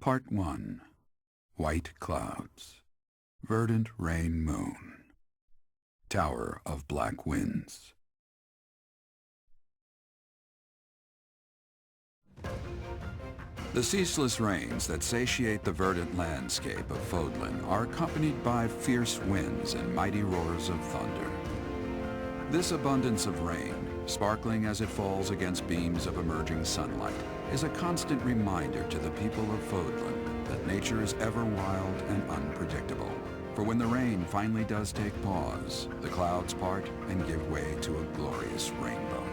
Part 1. White Clouds. Verdant Rain Moon. Tower of Black Winds. The ceaseless rains that satiate the verdant landscape of Fodlan are accompanied by fierce winds and mighty roars of thunder. This abundance of rain, sparkling as it falls against beams of emerging sunlight, is a constant reminder to the people of Fodlan that nature is ever wild and unpredictable. For when the rain finally does take pause, the clouds part and give way to a glorious rainbow.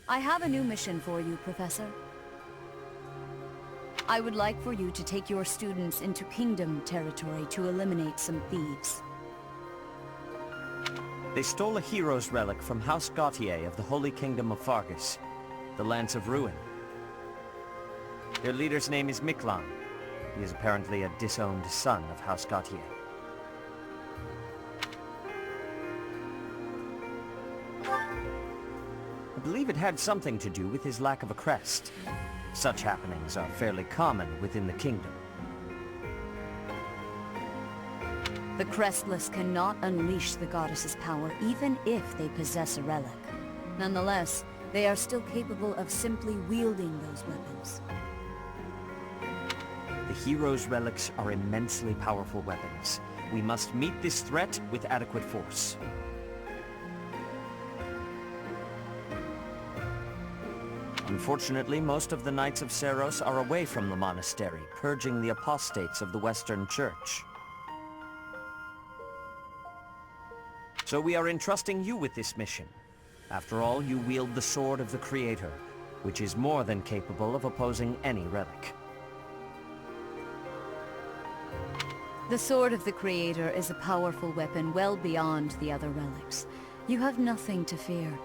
I have a new mission for you, Professor. I would like for you to take your students into Kingdom territory to eliminate some thieves. They stole a hero's relic from House Gautier of the Holy Kingdom of Fargus, the Lance of Ruin. Their leader's name is Miklan. He is apparently a disowned son of House Gautier. I believe it had something to do with his lack of a crest. Such happenings are fairly common within the kingdom. The Crestless cannot unleash the goddess's power even if they possess a relic. Nonetheless, they are still capable of simply wielding those weapons. The hero's relics are immensely powerful weapons. We must meet this threat with adequate force. Unfortunately, most of the Knights of Seiros are away from the monastery, purging the apostates of the Western Church. So we are entrusting you with this mission. After all, you wield the Sword of the Creator, which is more than capable of opposing any relic. The Sword of the Creator is a powerful weapon well beyond the other relics. You have nothing to fear.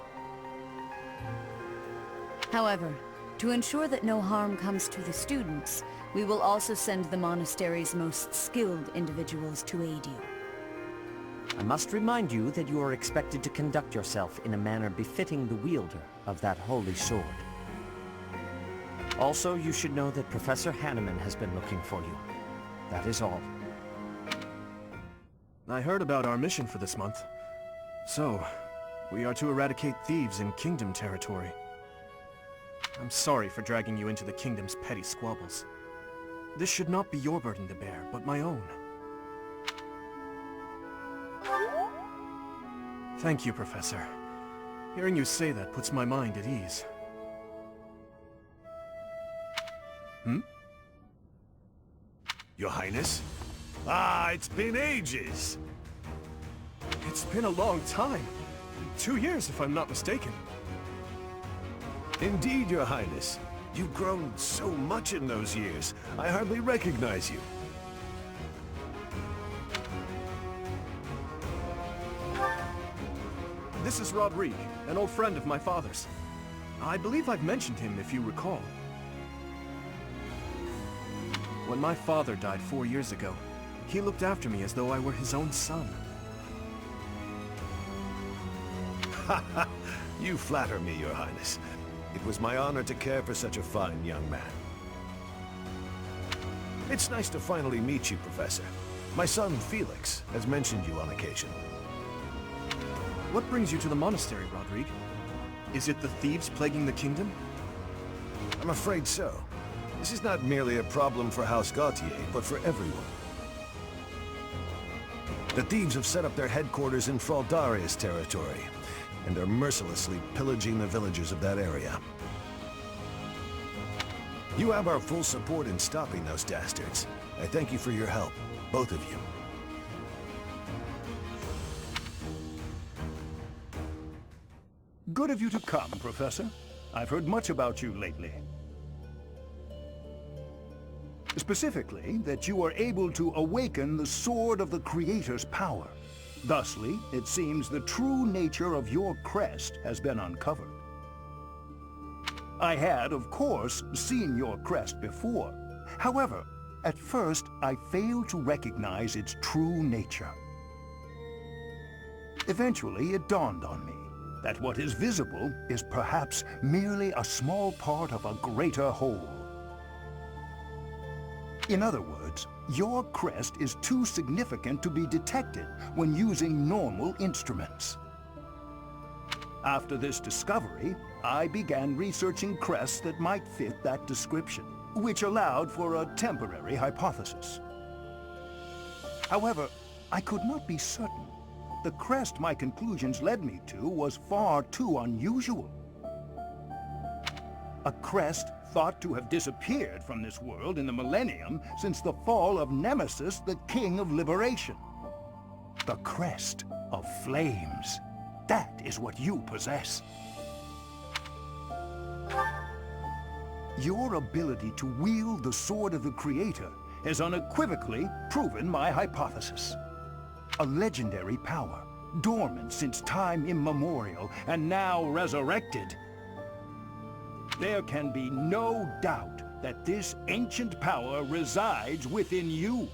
However, to ensure that no harm comes to the students, we will also send the monastery's most skilled individuals to aid you. I must remind you that you are expected to conduct yourself in a manner befitting the wielder of that holy sword. Also, you should know that Professor Hanneman has been looking for you. That is all. I heard about our mission for this month. So, we are to eradicate thieves in Kingdom territory. I'm sorry for dragging you into the Kingdom's petty squabbles. This should not be your burden to bear, but my own. Thank you, Professor. Hearing you say that puts my mind at ease. Your Highness? Ah, it's been ages! It's been a long time. 2 years, if I'm not mistaken. Indeed, Your Highness. You've grown so much in those years, I hardly recognize you. This is Rodrigue, an old friend of my father's. I believe I've mentioned him, if you recall. When my father died 4 years ago, he looked after me as though I were his own son. You flatter me, Your Highness. It was my honor to care for such a fine young man. It's nice to finally meet you, Professor. My son, Felix, has mentioned you on occasion. What brings you to the monastery, Rodrigue? Is it the thieves plaguing the kingdom? I'm afraid so. This is not merely a problem for House Gautier, but for everyone. The thieves have set up their headquarters in Fraldaria's territory, and are mercilessly pillaging the villagers of that area. You have our full support in stopping those dastards. I thank you for your help, both of you. Good of you to come, Professor. I've heard much about you lately. Specifically, that you are able to awaken the sword of the Creator's power. Thusly, it seems the true nature of your crest has been uncovered. I had, of course, seen your crest before. However, at first, I failed to recognize its true nature. Eventually, it dawned on me that what is visible is perhaps merely a small part of a greater whole. In other words, your crest is too significant to be detected when using normal instruments. After this discovery, I began researching crests that might fit that description, which allowed for a temporary hypothesis. However, I could not be certain. The crest my conclusions led me to was far too unusual. A crest thought to have disappeared from this world in the millennium since the fall of Nemesis, the King of Liberation. The crest of flames. That is what you possess. Your ability to wield the sword of the Creator has unequivocally proven my hypothesis. A legendary power, dormant since time immemorial, and now resurrected. There can be no doubt that this ancient power resides within you.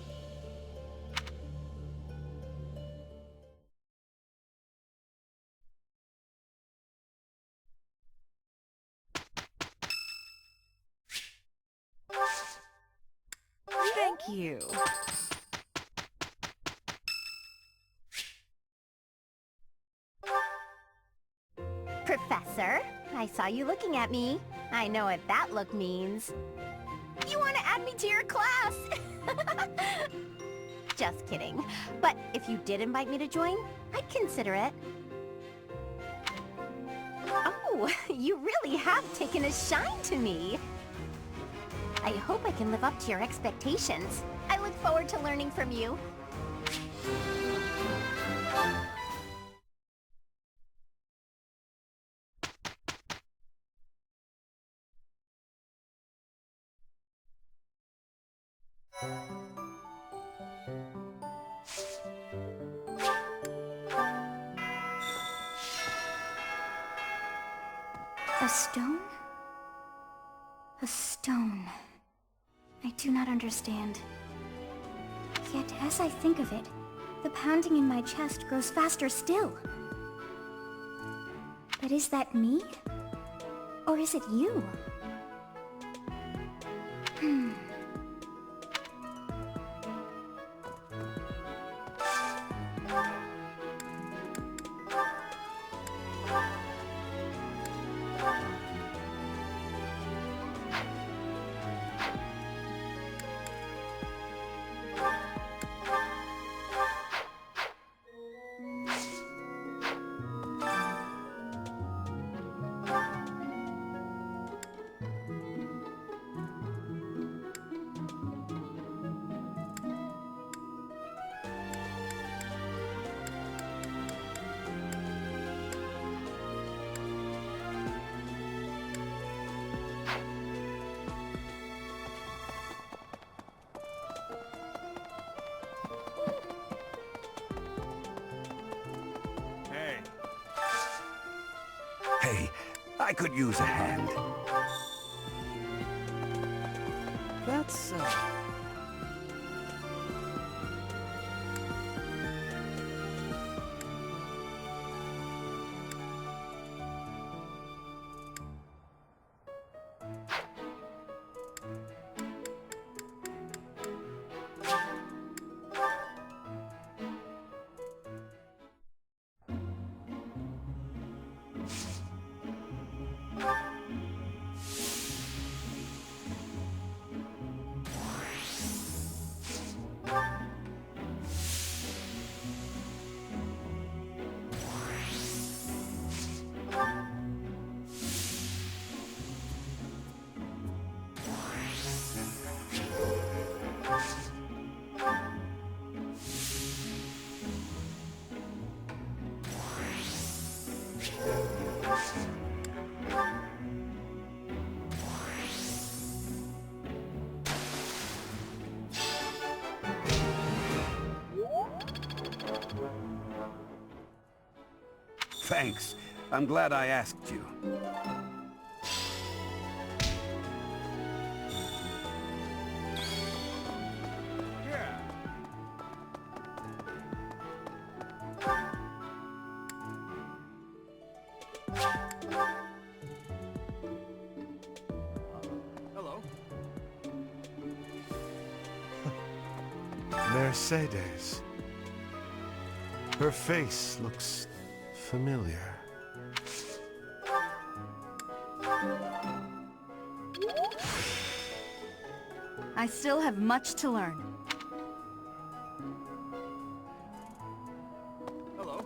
Thank you. Professor, I saw you looking at me. I know what that look means. You want to add me to your class? Just kidding. But if you did invite me to join, I'd consider it. Oh, you really have taken a shine to me. I hope I can live up to your expectations. I look forward to learning from you. A stone? A stone. I do not understand. Yet, as I think of it, the pounding in my chest grows faster still. But is that me? Or is it you? Hey, I could use a hand. That's, Thanks. I'm glad I asked you. Hello. Mercedes. Her face looks familiar. I still have much to learn. Hello.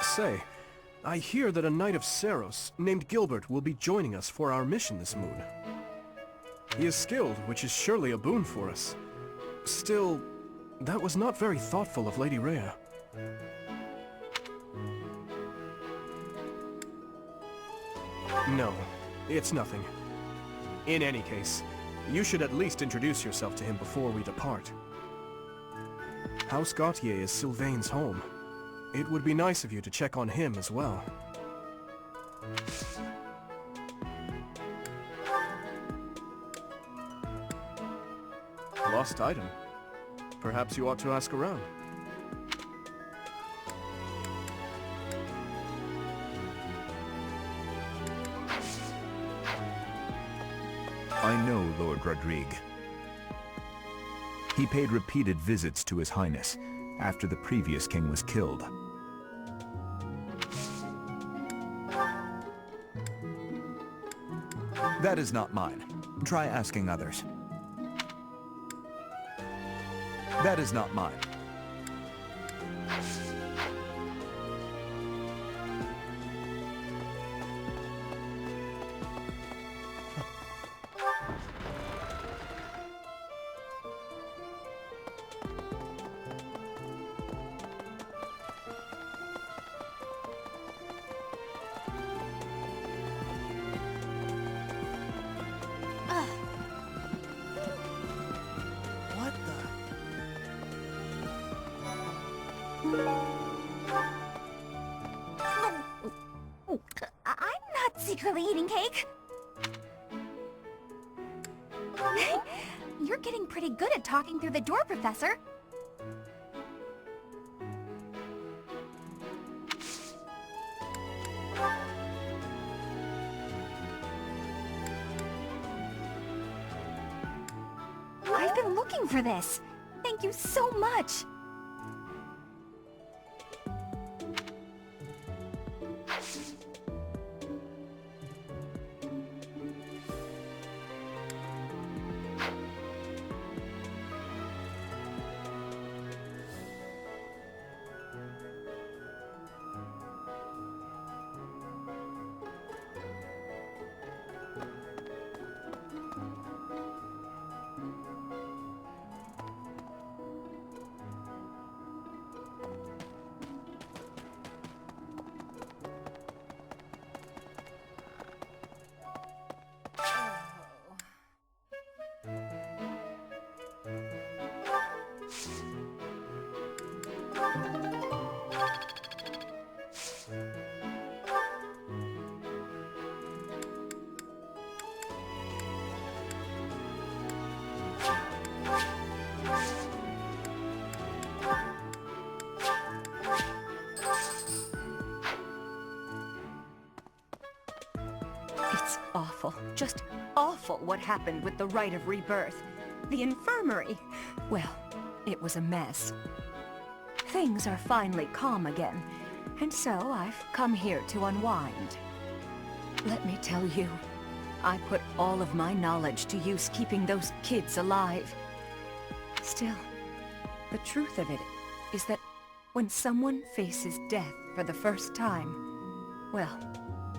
Say, I hear that a knight of Seros named Gilbert will be joining us for our mission this moon. He is skilled, which is surely a boon for us. Still, that was not very thoughtful of Lady Rhea. No, it's nothing. In any case, you should at least introduce yourself to him before we depart. House Gautier is Sylvain's home. It would be nice of you to check on him as well. Lost item. Perhaps you ought to ask around. I know Lord Rodrigue. He paid repeated visits to His Highness after the previous king was killed. That is not mine. Try asking others. That is not mine. I'm not secretly eating cake. You're getting pretty good at talking through the door, Professor. I've been looking for this. Thank you so much. It's awful, just awful what happened with the rite of rebirth. The infirmary. Well, it was a mess. Things are finally calm again, and so I've come here to unwind. Let me tell you, I put all of my knowledge to use keeping those kids alive. Still, the truth of it is that when someone faces death for the first time, well,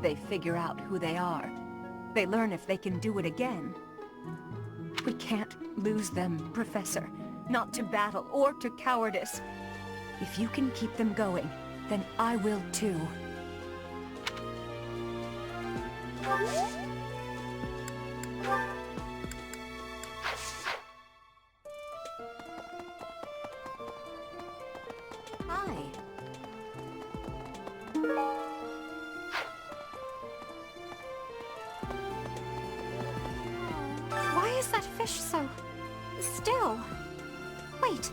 they figure out who they are. They learn if they can do it again. We can't lose them, Professor. Not to battle or to cowardice. If you can keep them going, then I will too. fish so... still. Wait,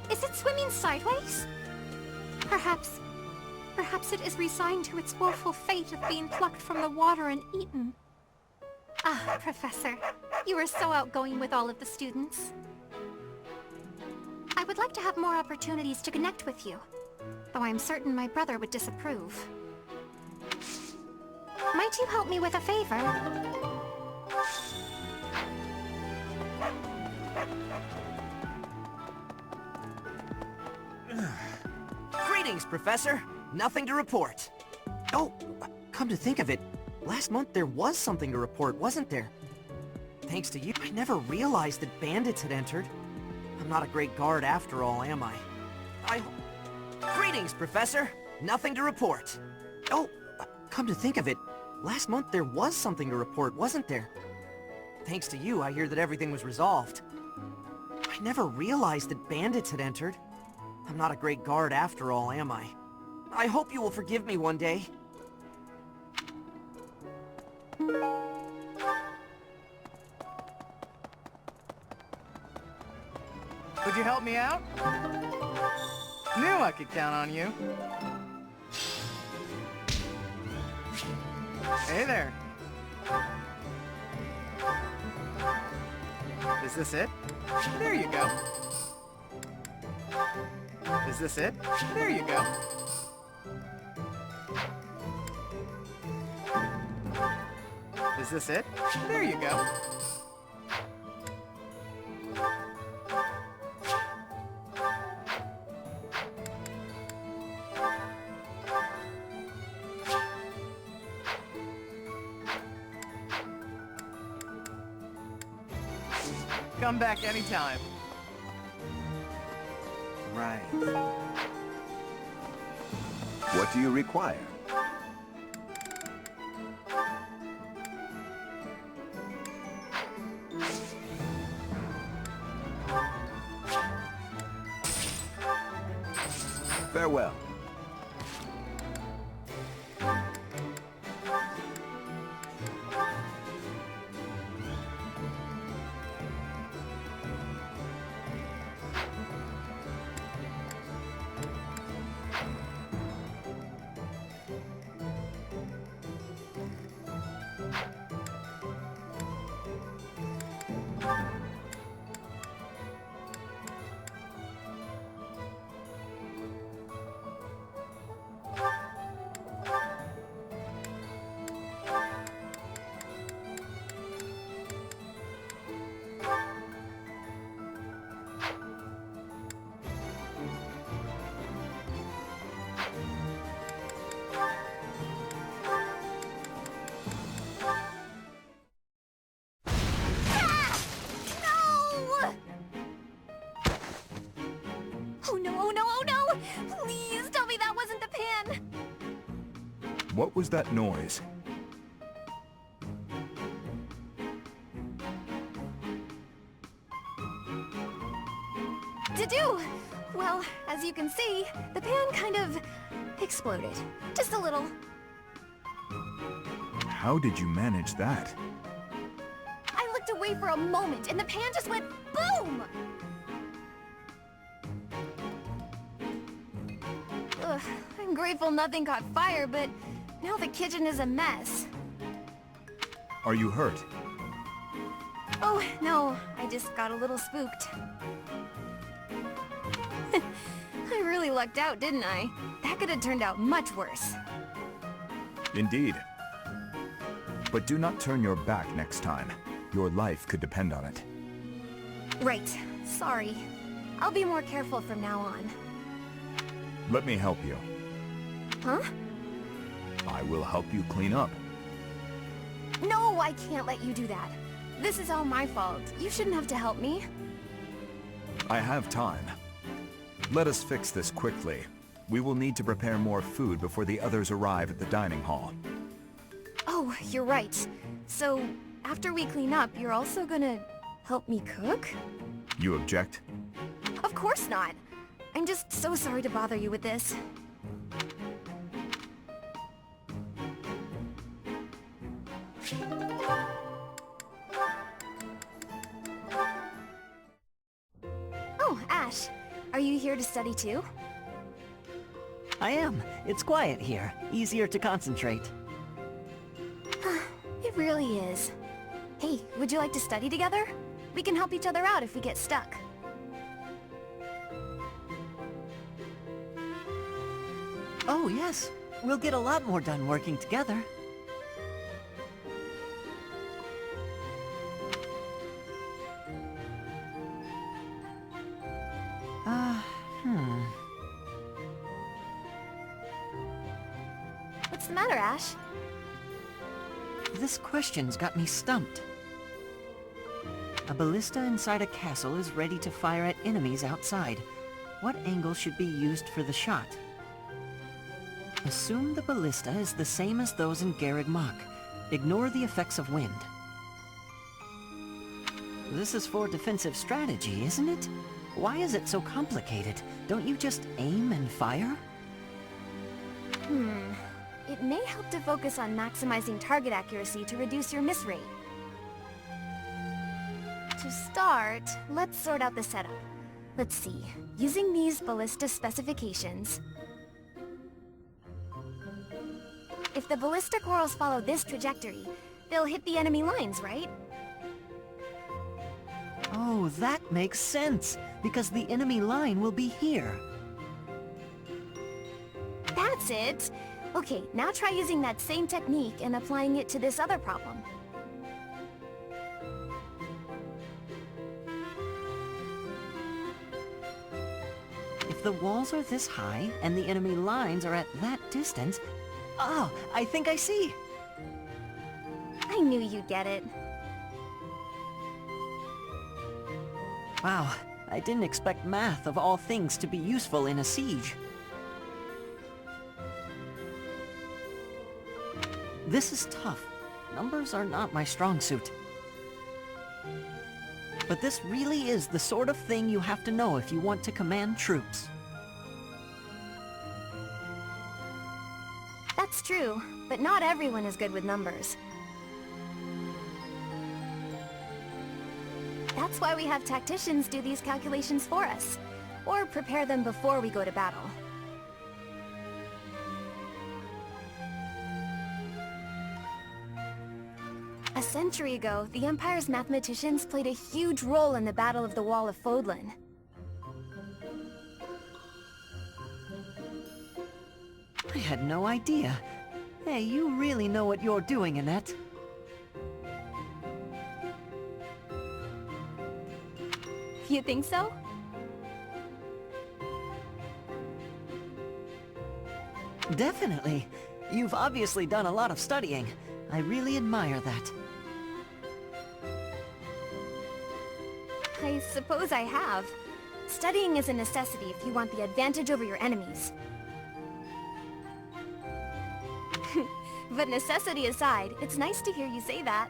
is it swimming sideways? Perhaps it is resigned to its woeful fate of being plucked from the water and eaten. Ah, Professor, you are so outgoing with all of the students. I would like to have more opportunities to connect with you, though I'm certain my brother would disapprove. Might you help me with a favor? Greetings, Professor. Nothing to report. Oh, come to think of it, last month there was something to report, wasn't there? Thanks to you, I never realized that bandits had entered. I'm not a great guard after all, am I? Greetings, Professor. Nothing to report. Oh, come to think of it, last month there was something to report, wasn't there? Thanks to you, I hear that everything was resolved. I never realized that bandits had entered. I'm not a great guard after all, am I? I hope you will forgive me one day. Would you help me out? Knew I could count on you. Hey there. Is this it? There you go. Is this it? There you go. Is this it? There you go. Come back anytime. Right. What do you require? Farewell. What was that noise? To do! Well, as you can see, the pan kind of exploded. Just a little. How did you manage that? I looked away for a moment, and the pan just went boom! Ugh, I'm grateful nothing caught fire, but now the kitchen is a mess. Are you hurt? Oh, no, I just got a little spooked. I really lucked out, didn't I? That could have turned out much worse. Indeed. But do not turn your back next time. Your life could depend on it. Right. Sorry. I'll be more careful from now on. Let me help you. Huh? I will help you clean up. No, I can't let you do that. This is all my fault. You shouldn't have to help me. I have time. Let us fix this quickly. We will need to prepare more food before the others arrive at the dining hall. Oh, you're right. So, after we clean up, you're also gonna help me cook? You object? Of course not. I'm just so sorry to bother you with this. Ash. Are you here to study too? I am. It's quiet here. Easier to concentrate. It really is. Hey, would you like to study together? We can help each other out if we get stuck. Oh, yes. We'll get a lot more done working together. What's the matter, Ash? This question's got me stumped. A ballista inside a castle is ready to fire at enemies outside. What angle should be used for the shot? Assume the ballista is the same as those in Garreg Mach. Ignore the effects of wind. This is for defensive strategy, isn't it? Why is it so complicated? Don't you just aim and fire? It may help to focus on maximizing target accuracy to reduce your miss rate. To start, let's sort out the setup. Let's see. Using these ballista specifications... If the ballistic whorls follow this trajectory, they'll hit the enemy lines, right? Oh, that makes sense, because the enemy line will be here. That's it! Okay, now try using that same technique and applying it to this other problem. If the walls are this high, and the enemy lines are at that distance... Oh, I think I see! I knew you'd get it. Wow, I didn't expect math of all things to be useful in a siege. This is tough. Numbers are not my strong suit. But this really is the sort of thing you have to know if you want to command troops. That's true, but not everyone is good with numbers. That's why we have tacticians do these calculations for us, or prepare them before we go to battle. A century ago, the Empire's mathematicians played a huge role in the Battle of the Wall of Fodlan. I had no idea. Hey, you really know what you're doing, Annette. You think so? Definitely. You've obviously done a lot of studying. I really admire that. I suppose I have. Studying is a necessity if you want the advantage over your enemies. But necessity aside, it's nice to hear you say that.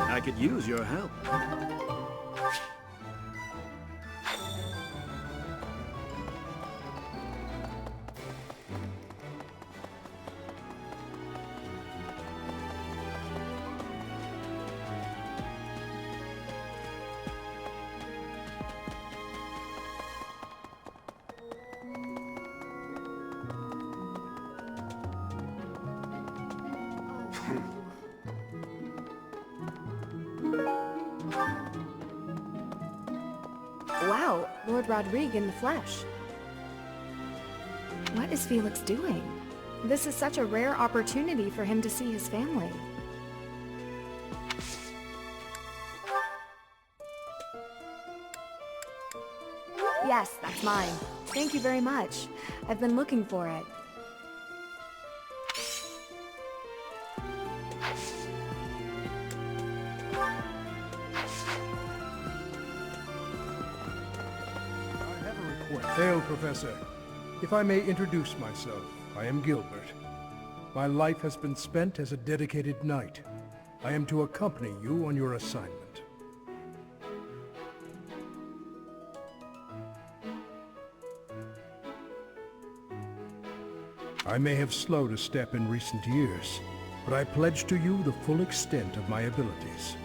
I could use your help. Wow, Lord Rodrigue in the flesh. What is Felix doing? This is such a rare opportunity for him to see his family. Yes, that's mine. Thank you very much. I've been looking for it. Hail, Professor. If I may introduce myself, I am Gilbert. My life has been spent as a dedicated knight. I am to accompany you on your assignment. I may have slowed a step in recent years, but I pledge to you the full extent of my abilities.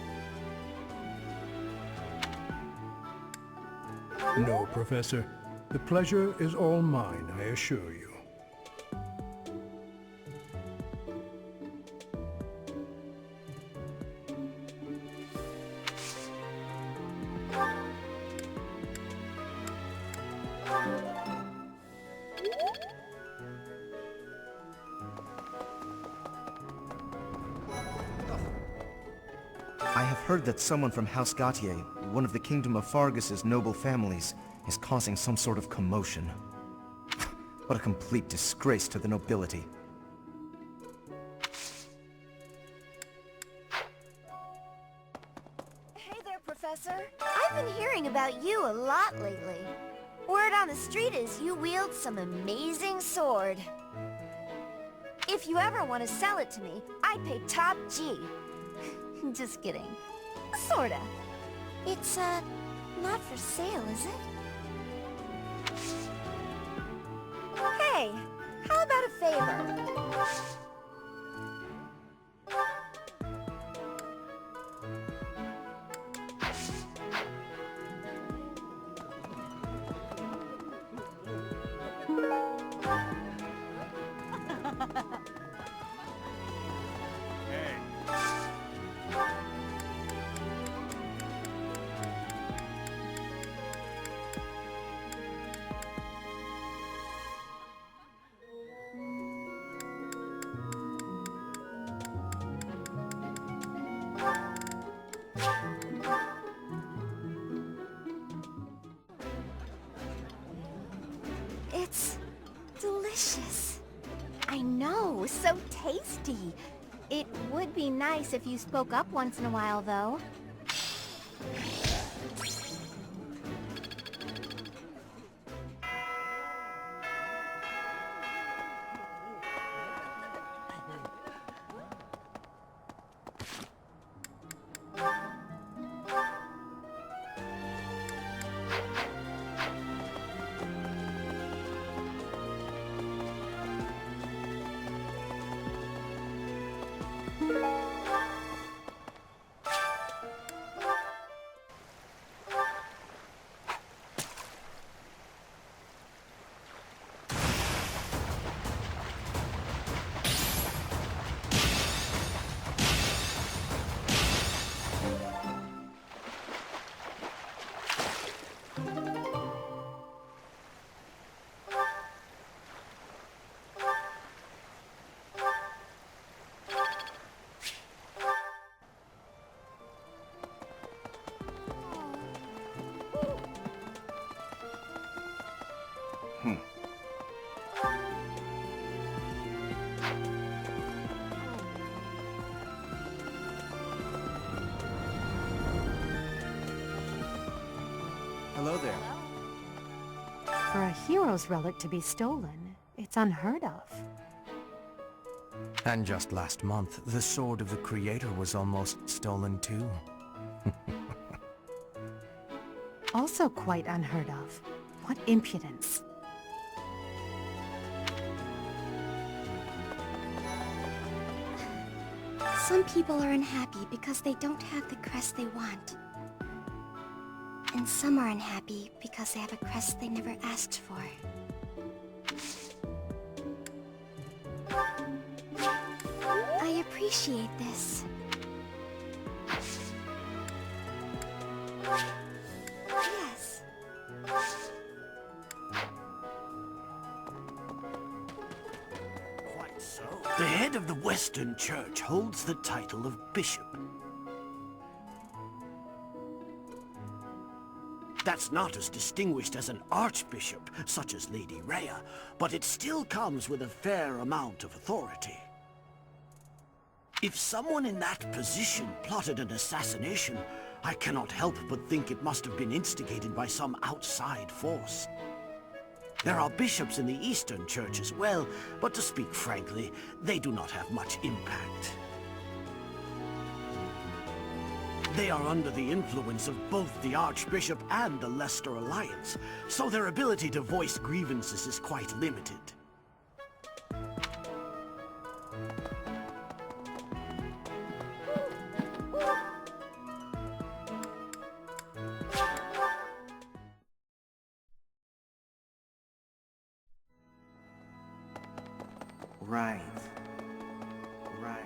No, Professor. The pleasure is all mine, I assure you. I have heard that someone from House Gautier, one of the Kingdom of Fargus' noble families, is causing some sort of commotion. What a complete disgrace to the nobility. Hey there, Professor. I've been hearing about you a lot lately. Word on the street is you wield some amazing sword. If you ever want to sell it to me, I'd pay top G. Just kidding. Sorta. It's, not for sale, is it? Hey, how about a favor? It's delicious. I know, so tasty. It would be nice if you spoke up once in a while, though. Hello there. For a hero's relic to be stolen, it's unheard of. And just last month, the sword of the Creator was almost stolen too. Also quite unheard of. What impudence. Some people are unhappy because they don't have the crest they want. And some are unhappy because they have a crest they never asked for. I appreciate this. Yes. Quite so. The head of the Western Church holds the title of bishop. That Perhaps not as distinguished as an archbishop, such as Lady Rhea, but it still comes with a fair amount of authority. If someone in that position plotted an assassination, I cannot help but think it must have been instigated by some outside force. There are bishops in the Eastern Church as well, but to speak frankly, they do not have much impact. They are under the influence of both the Archbishop and the Leicester Alliance, so their ability to voice grievances is quite limited. Right. Right.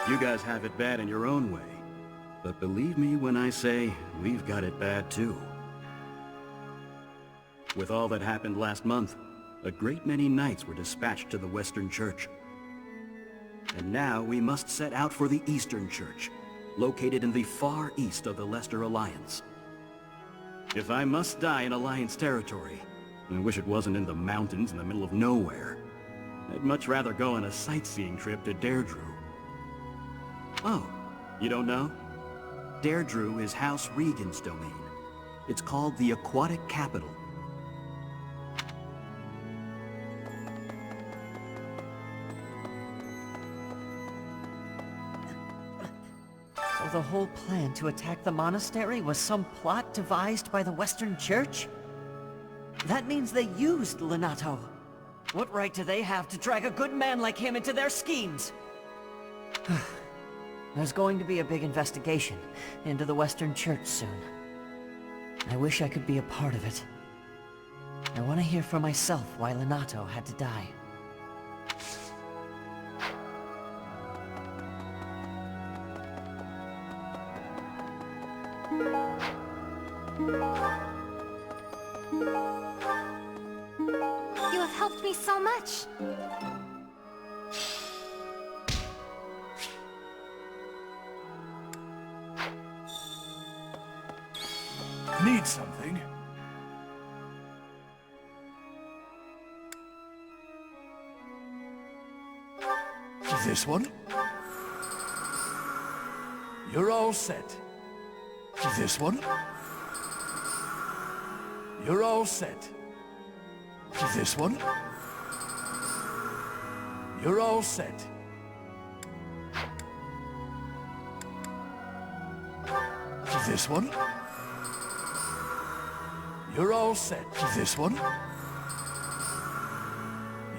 You guys have it bad in your own way. But believe me when I say, we've got it bad too. With all that happened last month, a great many knights were dispatched to the Western Church. And now we must set out for the Eastern Church, located in the far east of the Leicester Alliance. If I must die in Alliance territory, I wish it wasn't in the mountains in the middle of nowhere. I'd much rather go on a sightseeing trip to Deirdre. Oh, you don't know? Deirdre is House Regan's domain. It's called the Aquatic Capital. So the whole plan to attack the monastery was some plot devised by the Western Church? That means they used Lenato. What right do they have to drag a good man like him into their schemes? There's going to be a big investigation into the Western Church soon. I wish I could be a part of it. I want to hear for myself why Lenato had to die. You have helped me so much. Need something? This one? You're all set. This one? You're all set. This one? You're all set. This one? You're all set. This one?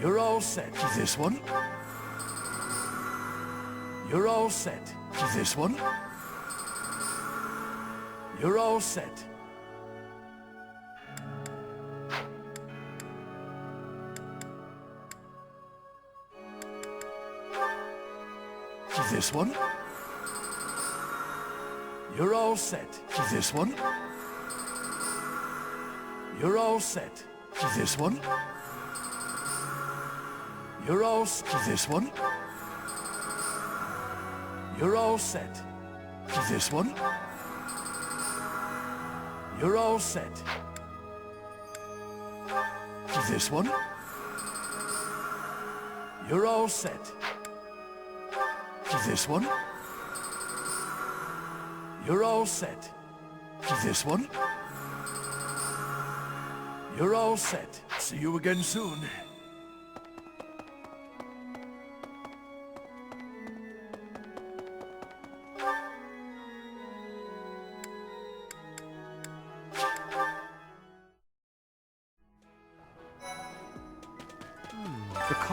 You're all set. This one? You're all set. This one? You're all set. This one? You're all set. This one? You're all set. This one? You're all set. This one? You're all set. This one? You're all set. This one? You're all set. This one? You're all set. This one? You're all set. See you again soon.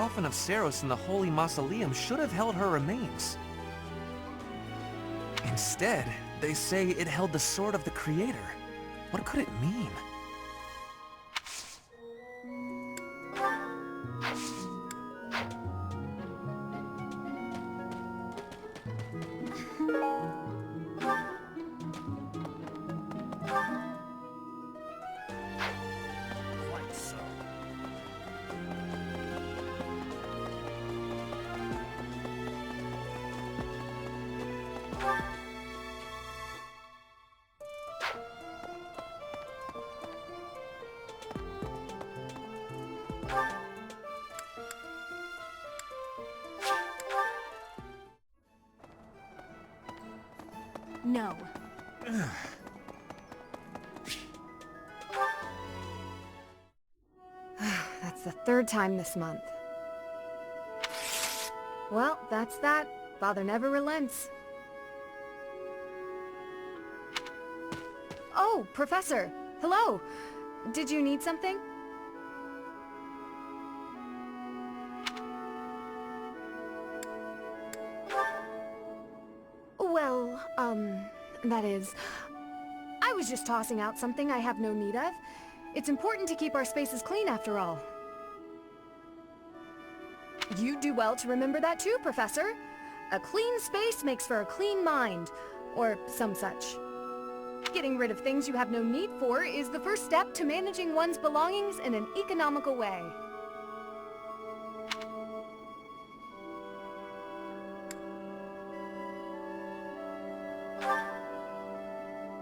coffin of Saros in the Holy Mausoleum should have held her remains. Instead, they say it held the sword of the Creator. What could it mean? No. That's the third time this month. Well, that's that. Father never relents. Oh, Professor! Hello! Did you need something? Well, that is... I was just tossing out something I have no need of. It's important to keep our spaces clean after all. You do well to remember that too, Professor. A clean space makes for a clean mind, or some such. Getting rid of things you have no need for is the first step to managing one's belongings in an economical way.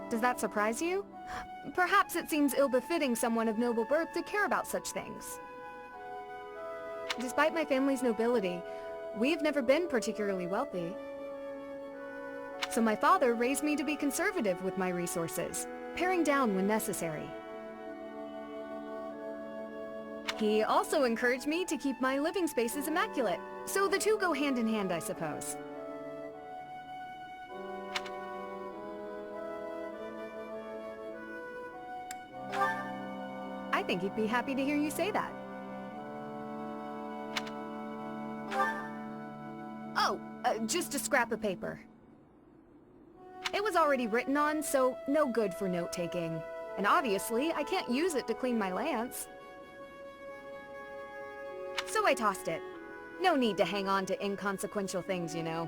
Does that surprise you? Perhaps it seems ill-befitting someone of noble birth to care about such things. Despite my family's nobility, we've never been particularly wealthy. So my father raised me to be conservative with my resources, paring down when necessary. He also encouraged me to keep my living spaces immaculate, so the two go hand in hand, I suppose. I think he'd be happy to hear you say that. Oh, just a scrap of paper. It was already written on, so no good for note-taking. And obviously, I can't use it to clean my lance. So I tossed it. No need to hang on to inconsequential things, you know.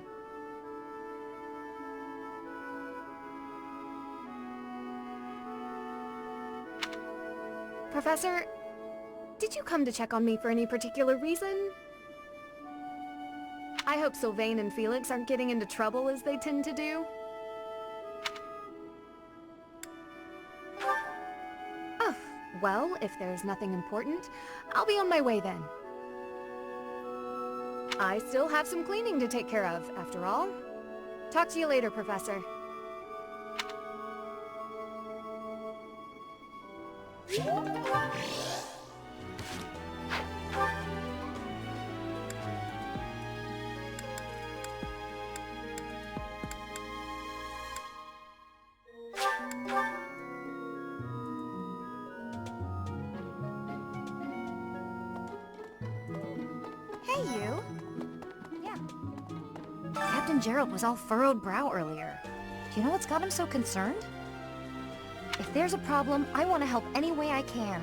Professor, did you come to check on me for any particular reason? I hope Sylvain and Felix aren't getting into trouble as they tend to do. Oh, well, if there's nothing important, I'll be on my way then. I still have some cleaning to take care of, after all. Talk to you later, Professor. Hey, you. Yeah. Captain Gerald was all furrowed brow earlier. Do you know what's got him so concerned? If there's a problem, I want to help any way I can.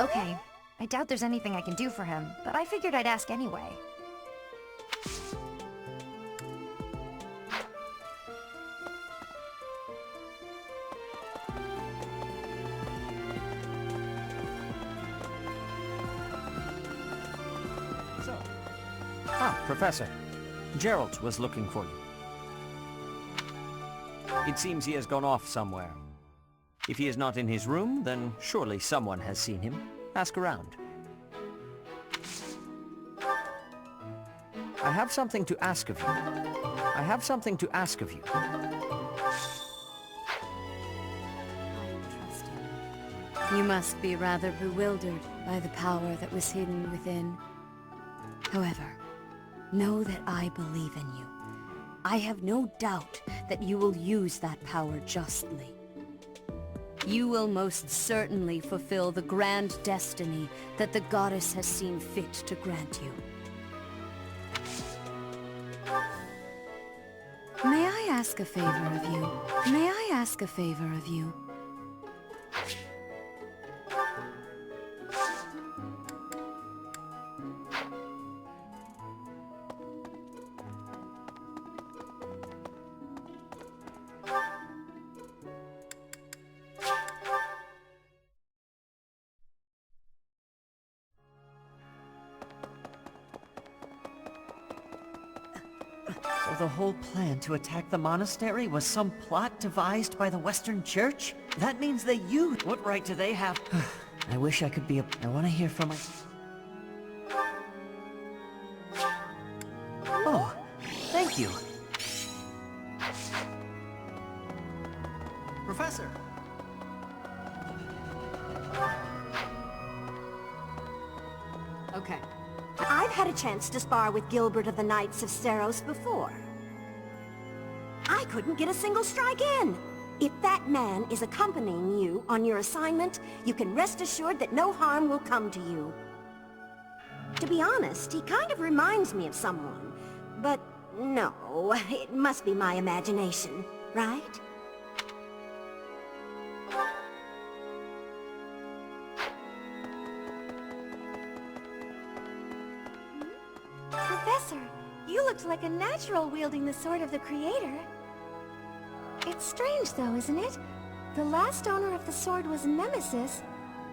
Okay, I doubt there's anything I can do for him, but I figured I'd ask anyway. Professor, Gerald was looking for you. It seems he has gone off somewhere. If he is not in his room, then surely someone has seen him. Ask around. I have something to ask of you. I have something to ask of you. You must be rather bewildered by the power that was hidden within. However, know that I believe in you. I have no doubt that you will use that power justly. you will most certainly fulfill the grand destiny that the goddess has seen fit to grant you. May I ask a favor of you? May I ask a favor of you? So the whole plan to attack the monastery was some plot devised by the Western Church? That means that you... What right do they have? I wish I could be a... I want to hear from my... Oh, thank you. Professor! Okay. I've had a chance to spar with Gilbert of the Knights of Seros before. I couldn't get a single strike in. If that man is accompanying you on your assignment, you can rest assured that no harm will come to you. To be honest, he kind of reminds me of someone. But no, it must be my imagination, right? Professor, you looked like a natural wielding the sword of the Creator. It's strange though, isn't it? The last owner of the sword was Nemesis,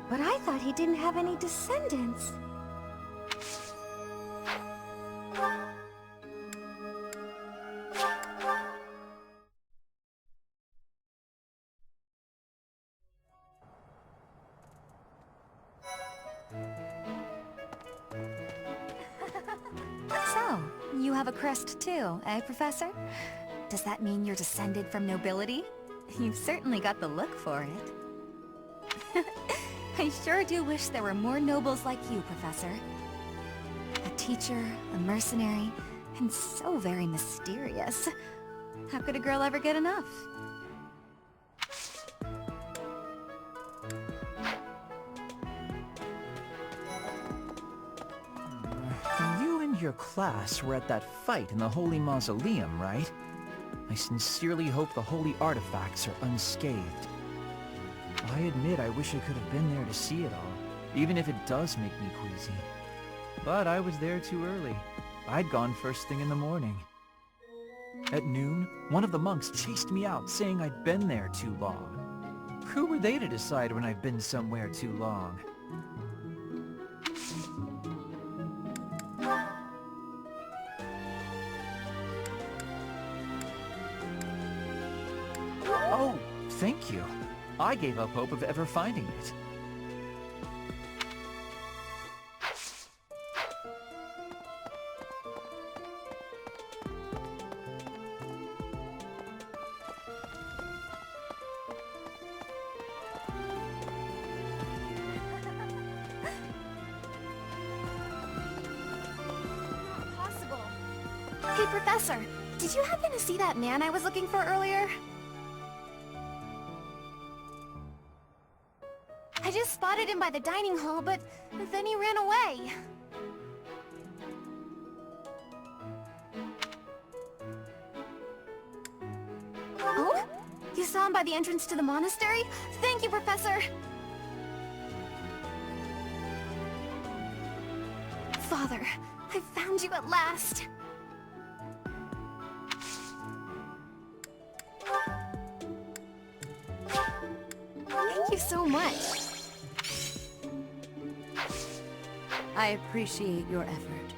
but I thought he didn't have any descendants. So, you have a crest too, eh, Professor? Does that mean you're descended from nobility? You've certainly got the look for it. I sure do wish there were more nobles like you, Professor. A teacher, a mercenary, and so very mysterious. How could a girl ever get enough? You and your class were at that fight in the Holy Mausoleum, right? I sincerely hope the holy artifacts are unscathed. I admit I wish I could have been there to see it all, even if it does make me queasy. But I was there too early. I'd gone first thing in the morning. At noon, one of the monks chased me out, saying I'd been there too long. Who were they to decide when I've been somewhere too long? Oh, thank you. I gave up hope of ever finding it. Possible. Hey, Professor, did you happen to see that man I was looking for earlier? I just spotted him by the dining hall, but then he ran away. Oh? You saw him by the entrance to the monastery? Thank you, Professor! Father, I found you at last! Thank you so much. I appreciate your effort.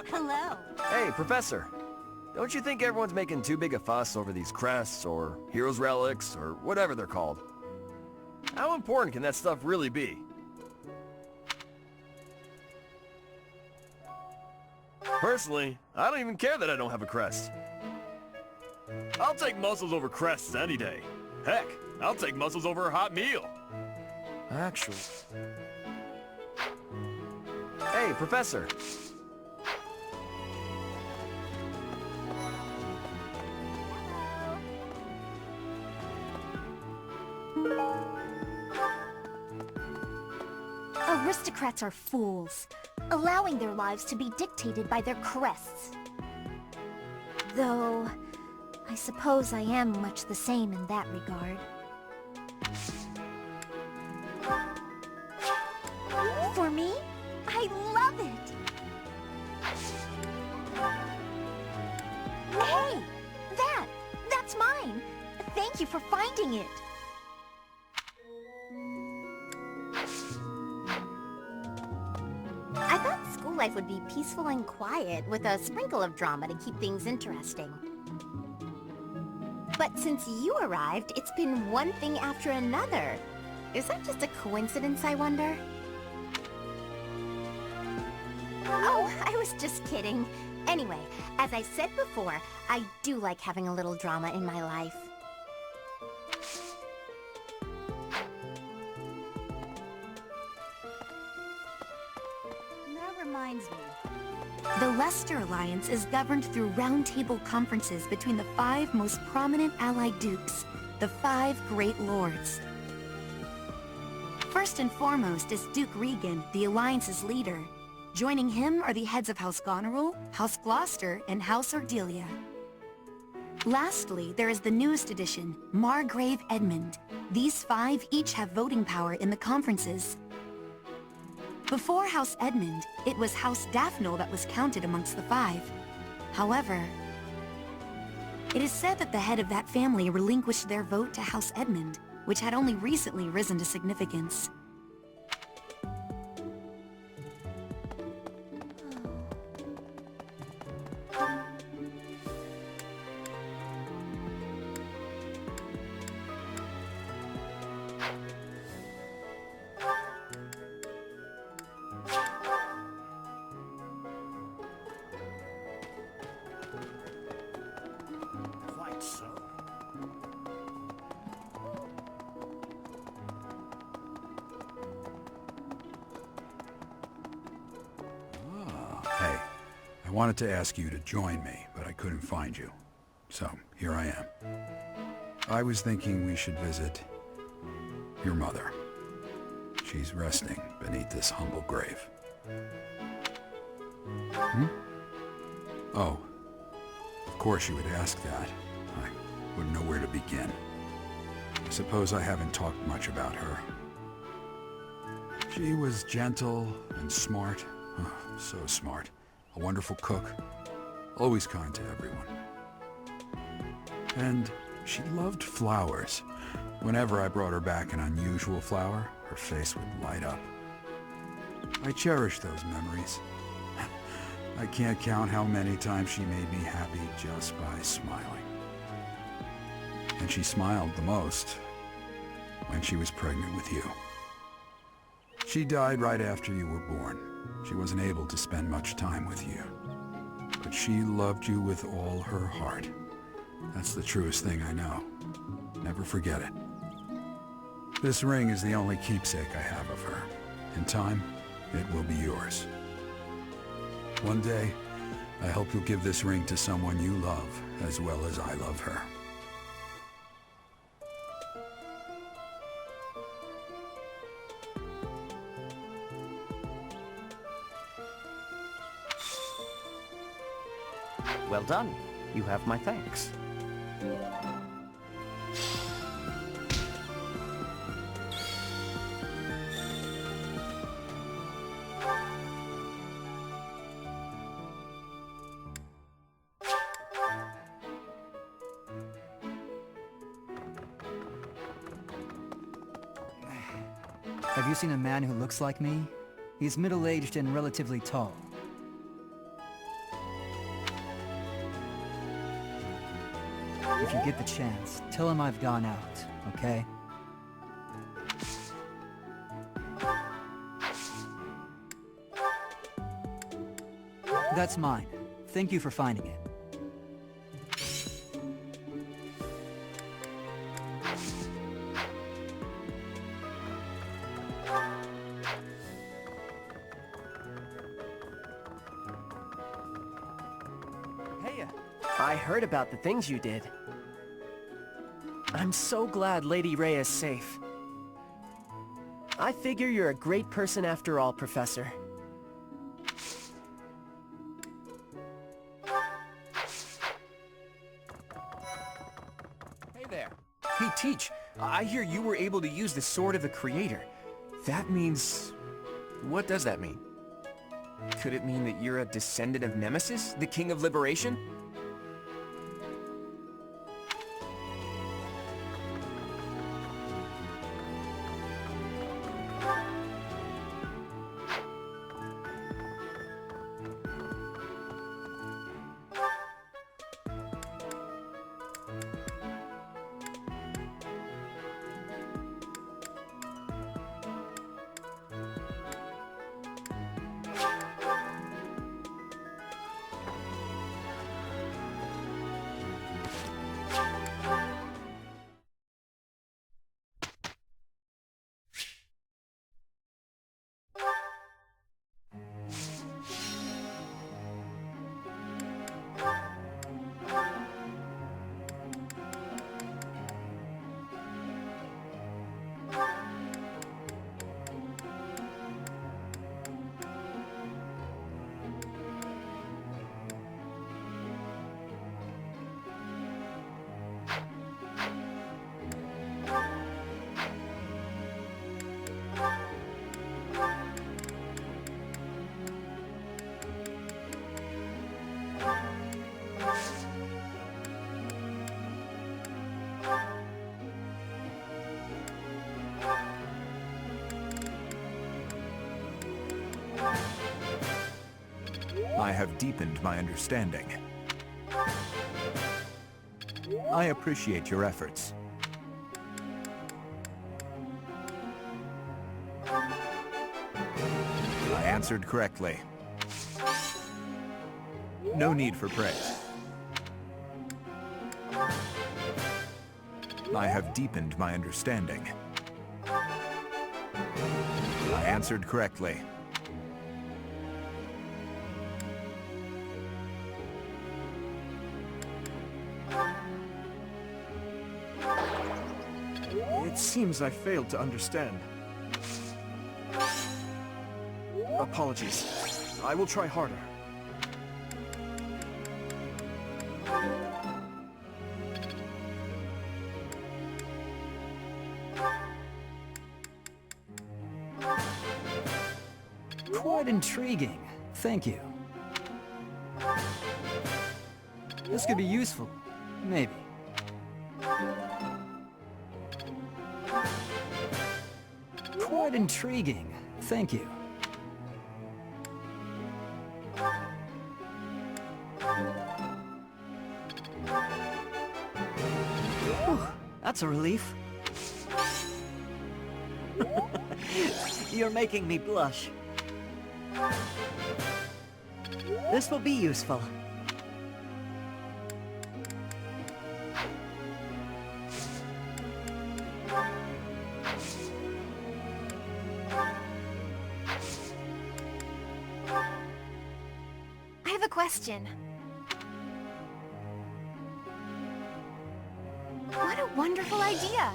Hello. Hey, Professor. Don't you think everyone's making too big a fuss over these crests, or heroes' relics, or whatever they're called? How important can that stuff really be? Personally, I don't even care that I don't have a crest. I'll take muscles over crests any day. Heck, I'll take muscles over a hot meal. Actually... Hey, Professor! Aristocrats are fools, allowing their lives to be dictated by their crests. Though, I suppose I am much the same in that regard. For me, I love it! Hey! That's mine! Thank you for finding it! I thought school life would be peaceful and quiet, with a sprinkle of drama to keep things interesting. But since you arrived, it's been one thing after another. Is that just a coincidence, I wonder? Oh, I was just kidding. Anyway, as I said before, I do like having a little drama in my life. That reminds me. The Leicester Alliance is governed through roundtable conferences between the 5 most prominent allied dukes, the 5 Great Lords. First and foremost is Duke Regan, the Alliance's leader. Joining him are the heads of House Goneril, House Gloucester, and House Ordelia. Lastly, there is the newest addition, Margrave Edmund. These 5 each have voting power in the conferences. Before House Edmund, it was House Daphne that was counted amongst the 5. However, it is said that the head of that family relinquished their vote to House Edmund, which had only recently risen to significance. Quite so. Hey, I wanted to ask you to join me, but I couldn't find you. So, here I am. I was thinking we should visit your mother. She's resting beneath this humble grave. Hmm? Oh, of course you would ask that. I wouldn't know where to begin. I suppose I haven't talked much about her. She was gentle and smart. Oh, so smart. A wonderful cook. Always kind to everyone. And she loved flowers. Whenever I brought her back an unusual flower, her face would light up. I cherish those memories. I can't count how many times she made me happy just by smiling. And she smiled the most when she was pregnant with you. She died right after you were born. She wasn't able to spend much time with you. But she loved you with all her heart. That's the truest thing I know. Never forget it. This ring is the only keepsake I have of her. In time, it will be yours. One day, I hope you'll give this ring to someone you love as well as I love her. Well done. You have my thanks. Have you seen a man who looks like me? He's middle-aged and relatively tall. If you get the chance, tell him I've gone out, okay? That's mine. Thank you for finding it. I heard about the things you did. I'm so glad Lady Rhea is safe. I figure you're a great person after all, Professor. Hey there. Hey, Teach. I hear you were able to use the Sword of the Creator. That means... What does that mean? Could it mean that you're a descendant of Nemesis, the King of Liberation? I have deepened my understanding. I appreciate your efforts. I answered correctly. No need for praise. I have deepened my understanding. I answered correctly. It seems I failed to understand. Apologies. I will try harder. Quite intriguing. Thank you. This could be useful. Maybe. Quite intriguing. Thank you. Whew, that's a relief. You're making me blush. This will be useful. I have a question. What a wonderful idea!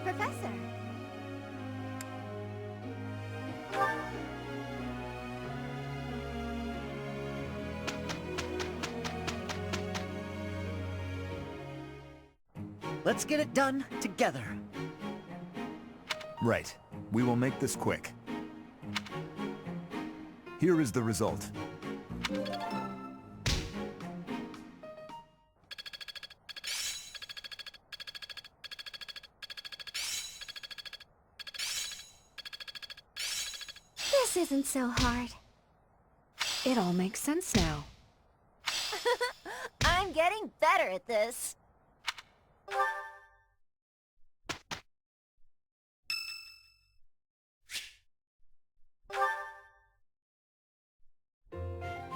Professor. Let's get it done together. Right. We will make this quick. Here is the result. This isn't so hard. It all makes sense now. I'm getting better at this.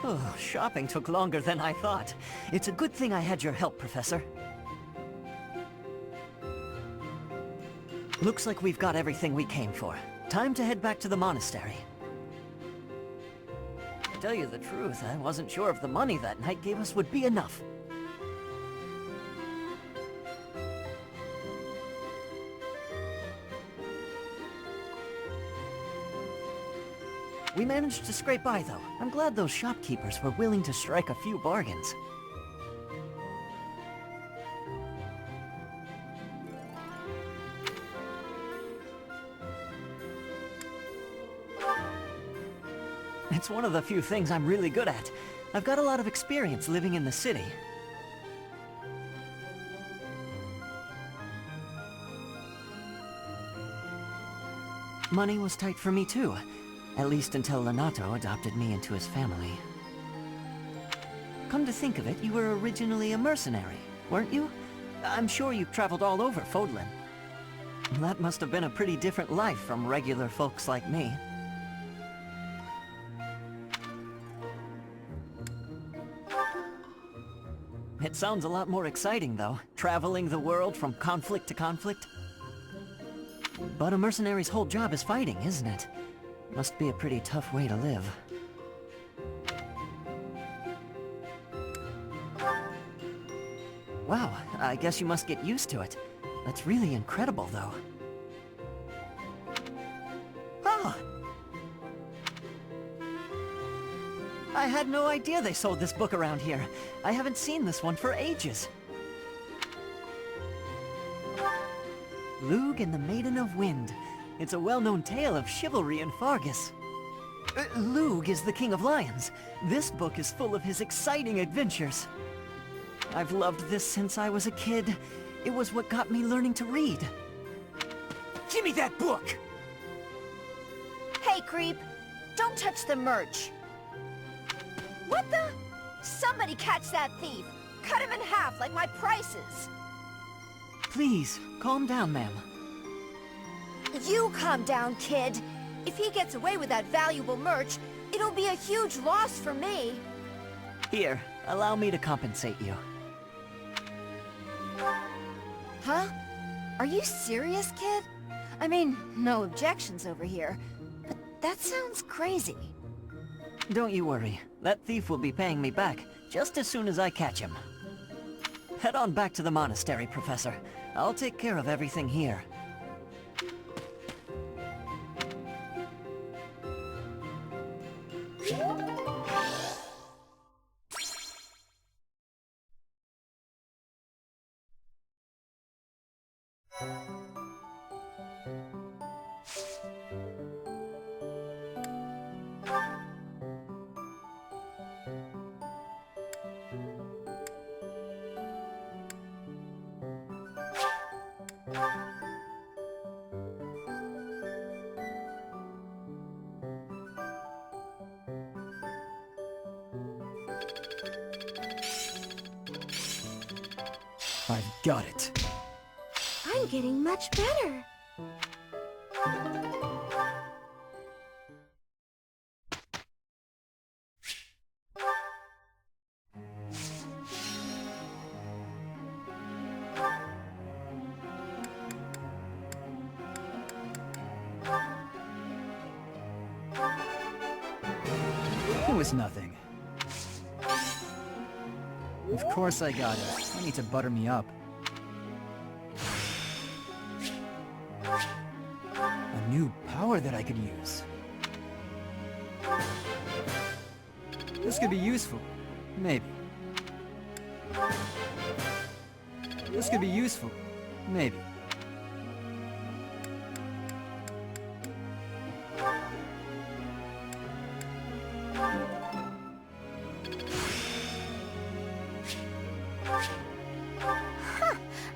Oh, shopping took longer than I thought. It's a good thing I had your help, Professor. Looks like we've got everything we came for. Time to head back to the monastery. To tell you the truth, I wasn't sure if the money that night gave us would be enough. We managed to scrape by, though. I'm glad those shopkeepers were willing to strike a few bargains. It's one of the few things I'm really good at. I've got a lot of experience living in the city. Money was tight for me too. At least until Lenato adopted me into his family. Come to think of it, you were originally a mercenary, weren't you? I'm sure you've traveled all over Fodlan. That must have been a pretty different life from regular folks like me. It sounds a lot more exciting, though, traveling the world from conflict to conflict. But a mercenary's whole job is fighting, isn't it? Must be a pretty tough way to live. Wow, I guess you must get used to it. That's really incredible, though. Oh! I had no idea they sold this book around here. I haven't seen this one for ages. Lug and the Maiden of Wind. It's a well-known tale of chivalry in Fargus. Lug is the King of Lions. This book is full of his exciting adventures. I've loved this since I was a kid. It was what got me learning to read. Give me that book! Hey, creep! Don't touch the merch! What the? Somebody catch that thief! Cut him in half like my prices! Please, calm down, ma'am. You calm down, kid. If he gets away with that valuable merch, it'll be a huge loss for me. Here, allow me to compensate you. Huh? Are you serious, kid? I mean, no objections over here, but that sounds crazy. Don't you worry. That thief will be paying me back just as soon as I catch him. Head on back to the monastery, Professor. I'll take care of everything here. I've got it. I'm getting much better. It was nothing. Of course I got it. You need to butter me up. A new power that I could use. This could be useful. Maybe. This could be useful. Maybe. Huh,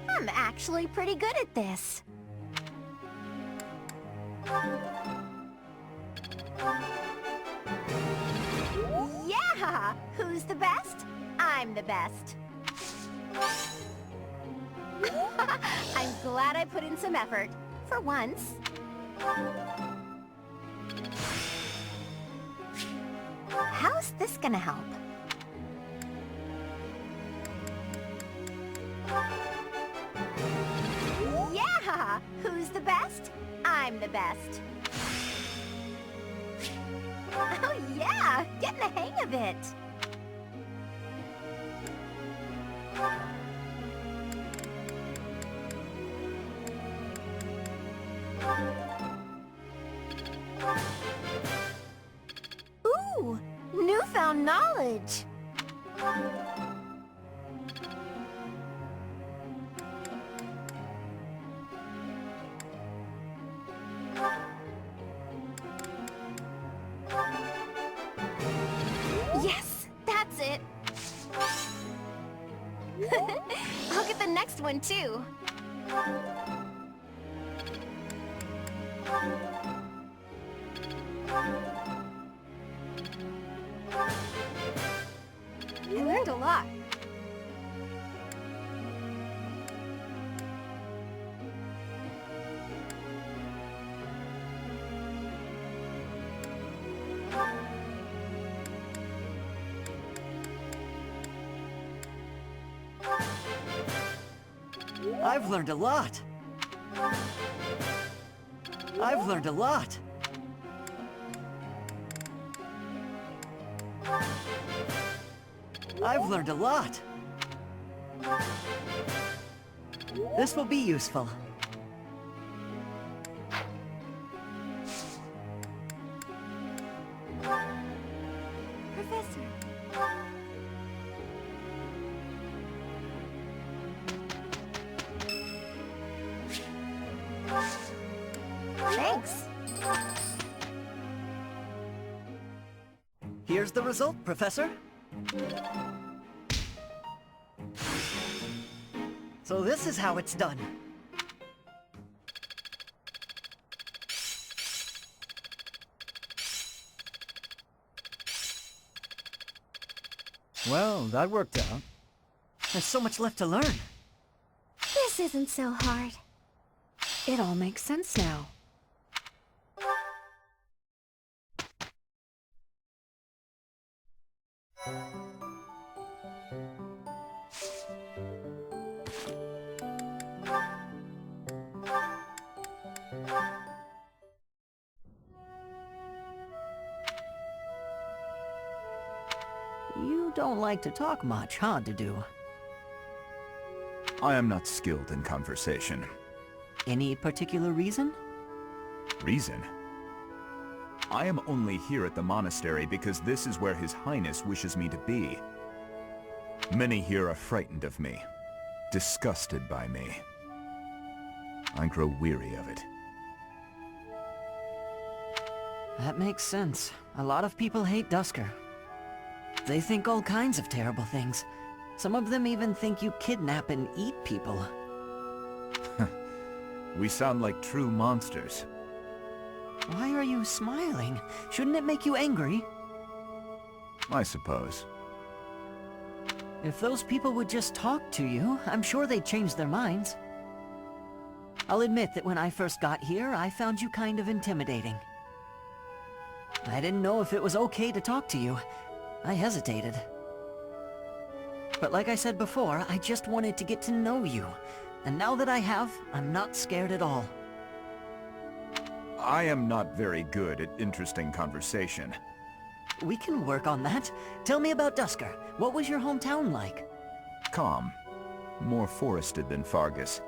I'm actually pretty good at this. Yeah! Who's the best? I'm the best. I'm glad I put in some effort. For once. How's this gonna help? Yeah! Who's the best? I'm the best. Oh yeah! Getting the hang of it! Ooh! Newfound knowledge! Yes! That's it! I'll get the next one too! I learned a lot. I've learned a lot. I've learned a lot. I've learned a lot. This will be useful. Professor. Thanks. Here's the result, Professor. So this is how it's done. Well, that worked out. There's so much left to learn. This isn't so hard. It all makes sense now. You don't like to talk much, huh, Dedu? I am not skilled in conversation. Any particular reason? Reason? I am only here at the monastery because this is where His Highness wishes me to be. Many here are frightened of me, disgusted by me. I grow weary of it. That makes sense. A lot of people hate Dusker. They think all kinds of terrible things. Some of them even think you kidnap and eat people. We sound like true monsters. Why are you smiling? Shouldn't it make you angry? I suppose. If those people would just talk to you, I'm sure they'd change their minds. I'll admit that when I first got here, I found you kind of intimidating. I didn't know if it was okay to talk to you. I hesitated. But like I said before, I just wanted to get to know you. And now that I have, I'm not scared at all. I am not very good at interesting conversation. We can work on that. Tell me about Dusker. What was your hometown like? Calm. More forested than Fargus.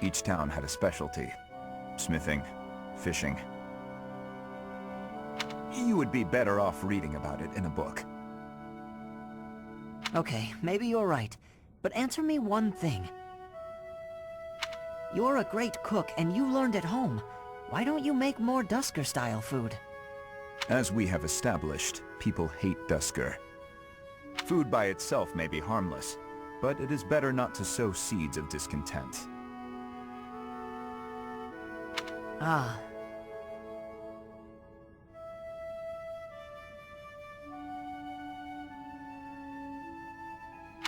Each town had a specialty. Smithing, fishing. You would be better off reading about it in a book. Okay, maybe you're right. But answer me one thing. You're a great cook and you learned at home. Why don't you make more Dusker-style food? As we have established, people hate Dusker. Food by itself may be harmless, but it is better not to sow seeds of discontent. Ah.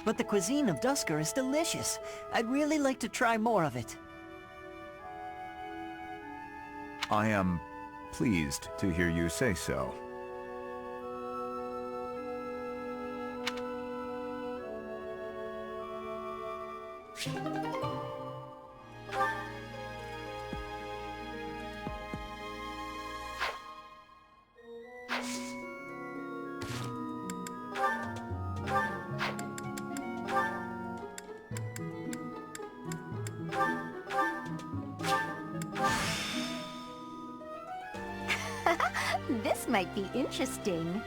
But the cuisine of Dusker is delicious. I'd really like to try more of it. I am pleased to hear you say so. This might be interesting.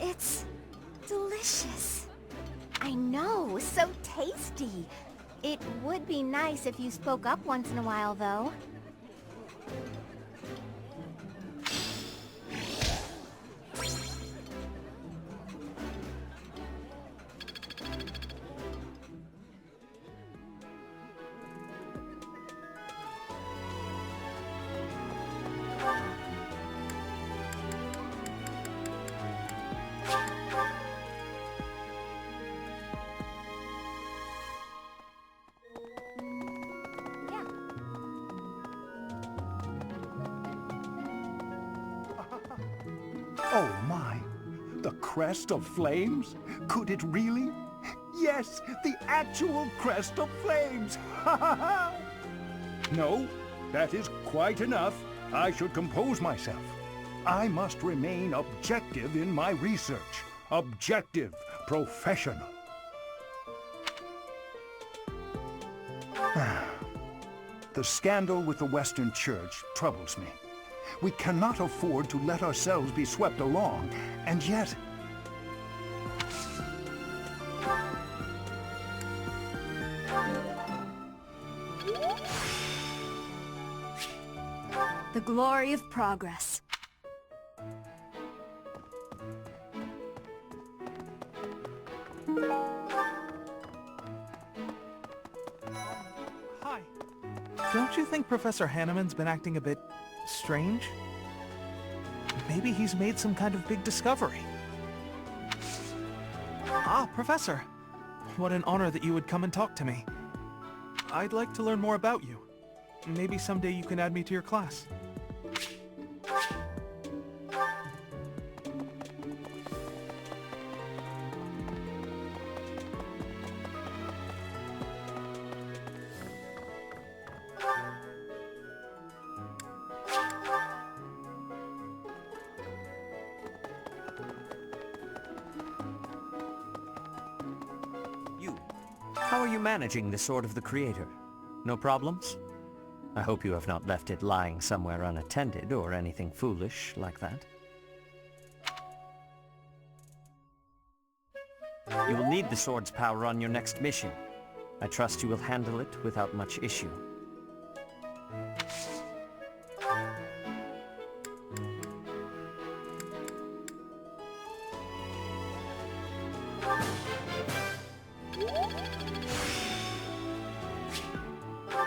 It's delicious. I know, so tasty. It would be nice if you spoke up once in a while, though. Oh my, the crest of flames? Could it really? Yes, the actual crest of flames! Ha ha ha! No, that is quite enough. I should compose myself. I must remain objective in my research. Objective, professional. The scandal with the Western Church troubles me. We cannot afford to let ourselves be swept along, and yet... The glory of progress. Hi. Don't you think Professor Hanneman's been acting a bit strange? Maybe he's made some kind of big discovery. Ah, Professor. What an honor that you would come and talk to me. I'd like to learn more about you. Maybe someday you can add me to your class. are you managing the Sword of the Creator? No problems? I hope you have not left it lying somewhere unattended or anything foolish like that. You will need the sword's power on your next mission. I trust you will handle it without much issue.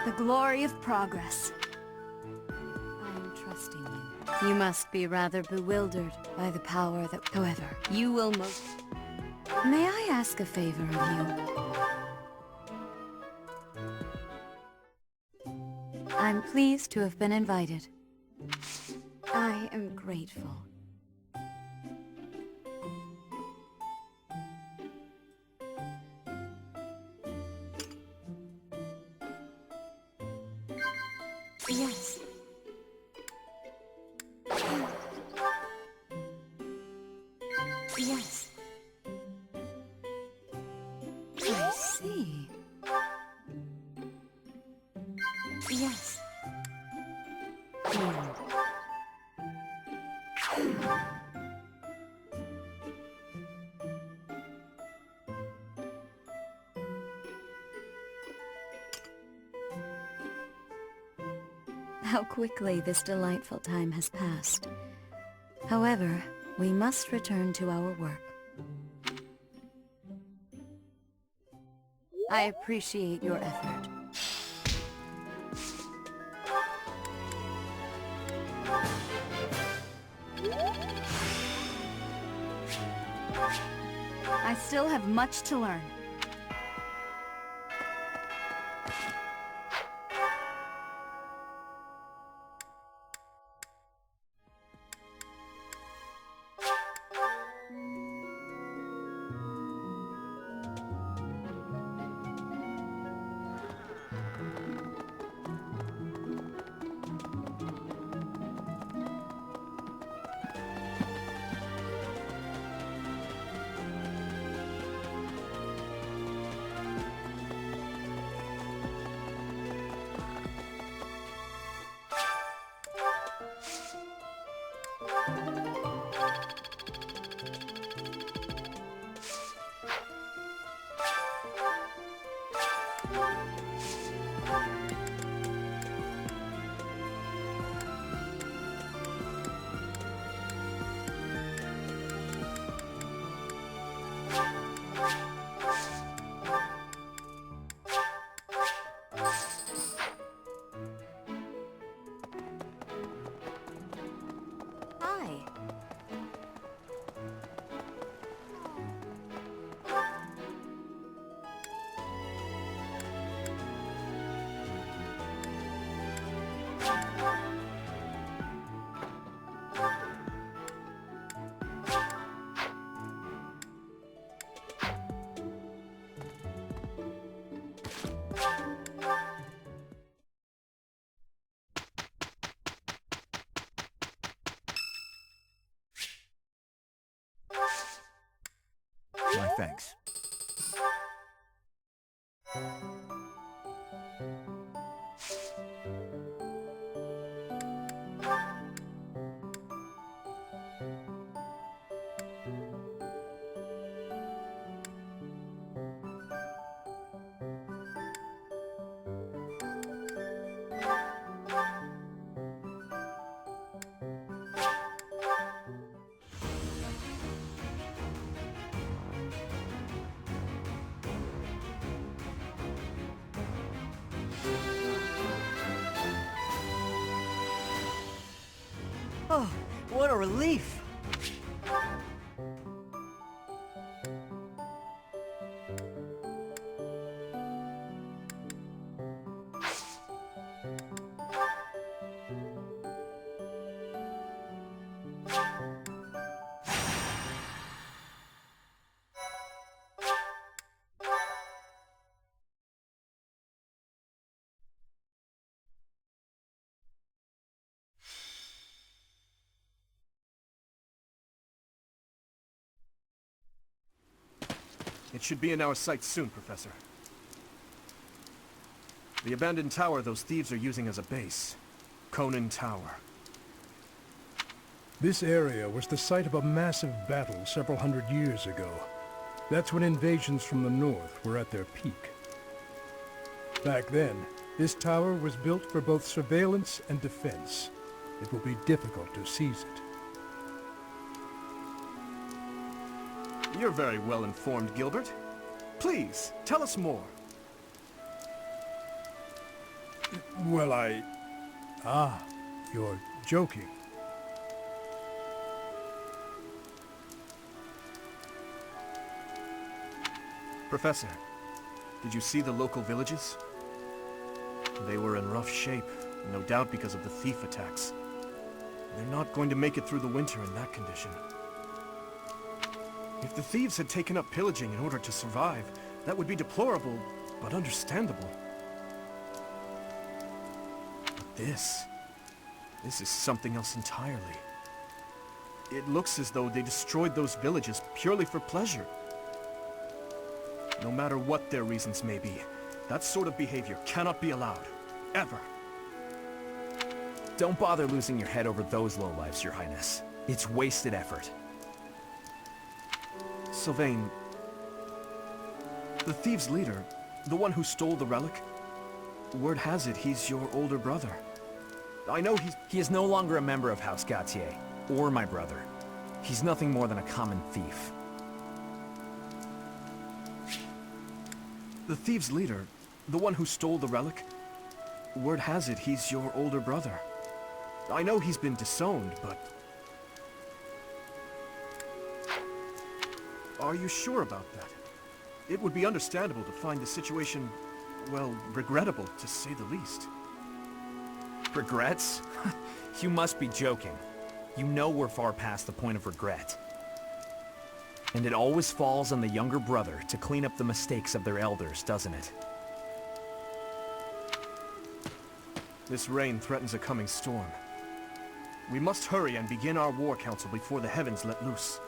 The glory of progress. I am trusting you. You must be rather bewildered by the power that... However, you will most... May I ask a favor of you? I'm pleased to have been invited. I am grateful. Yes. Yes. I see. Yes. How quickly this delightful time has passed. However, we must return to our work. I appreciate your effort. I still have much to learn. My thanks. Oh, what a relief! It should be in our sights soon, Professor. The abandoned tower those thieves are using as a base. Conan Tower. This area was the site of a massive battle several hundred years ago. That's when invasions from the north were at their peak. Back then, this tower was built for both surveillance and defense. It will be difficult to seize it. You're very well informed, Gilbert. Please, tell us more. Well, Ah, you're joking. Professor, did you see the local villages? They were in rough shape, no doubt because of the thief attacks. They're not going to make it through the winter in that condition. If the thieves had taken up pillaging in order to survive, that would be deplorable, but understandable. But this is something else entirely. It looks as though they destroyed those villages purely for pleasure. No matter what their reasons may be, that sort of behavior cannot be allowed. Ever. Don't bother losing your head over those lowlifes, Your Highness. It's wasted effort. Sylvain, the thieves' leader, the one who stole the relic, word has it he's your older brother. I know He is no longer a member of House Gautier, or my brother. He's nothing more than a common thief. The thieves' leader, the one who stole the relic, word has it he's your older brother. I know he's been disowned, but... Are you sure about that? It would be understandable to find the situation, well, regrettable, to say the least. Regrets? You must be joking. You know we're far past the point of regret. And it always falls on the younger brother to clean up the mistakes of their elders, doesn't it? This rain threatens a coming storm. We must hurry and begin our war council before the heavens let loose.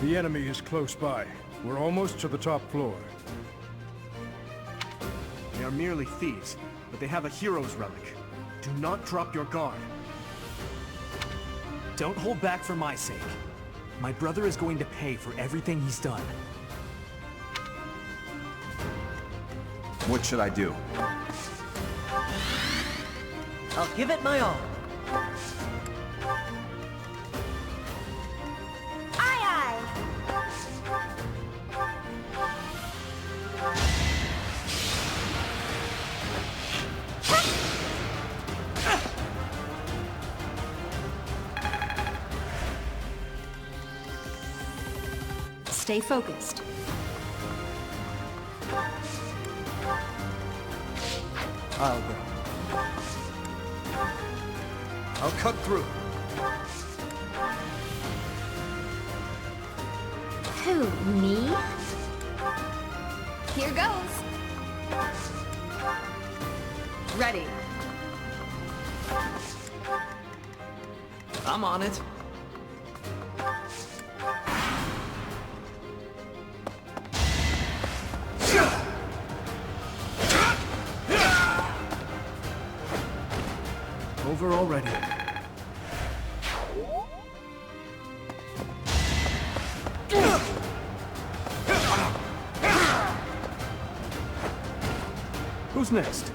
The enemy is close by. We're almost to the top floor. They are merely thieves, but they have a hero's relic. Do not drop your guard. Don't hold back for my sake. My brother is going to pay for everything he's done. What should I do? I'll give it my all. Stay focused. I'll go. I'll cut through. Who, me? Here goes. Ready. I'm on it. Over already. Who's next?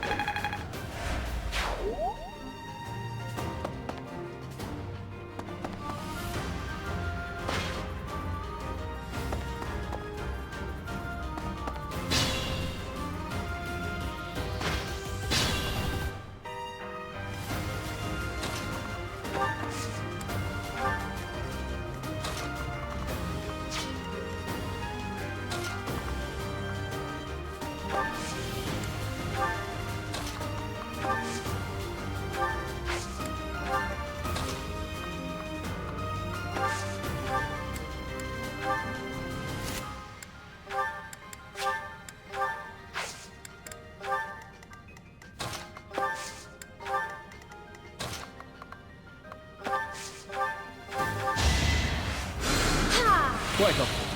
Quite helpful.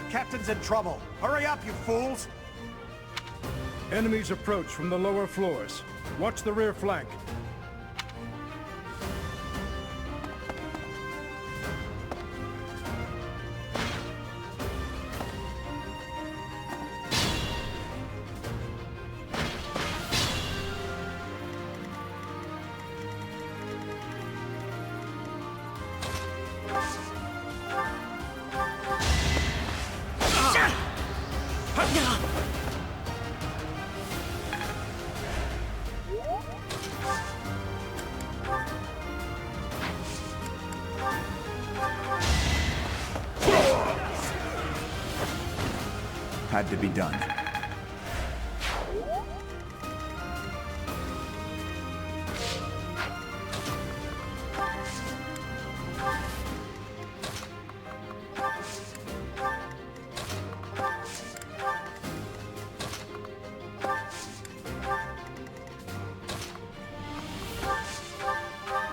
Captain's in trouble. Hurry up, you fools! Enemies approach from the lower floors. Watch the rear flank. Had to be done.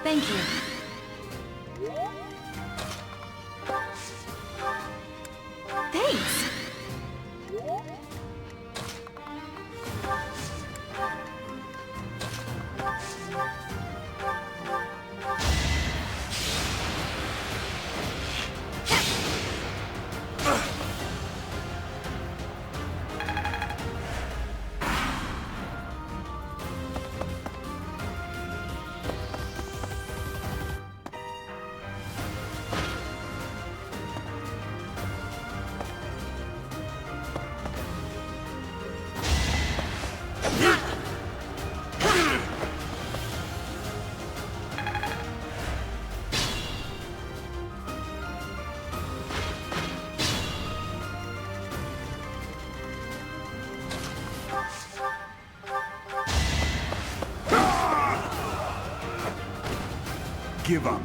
Thank you. Thanks. Give up.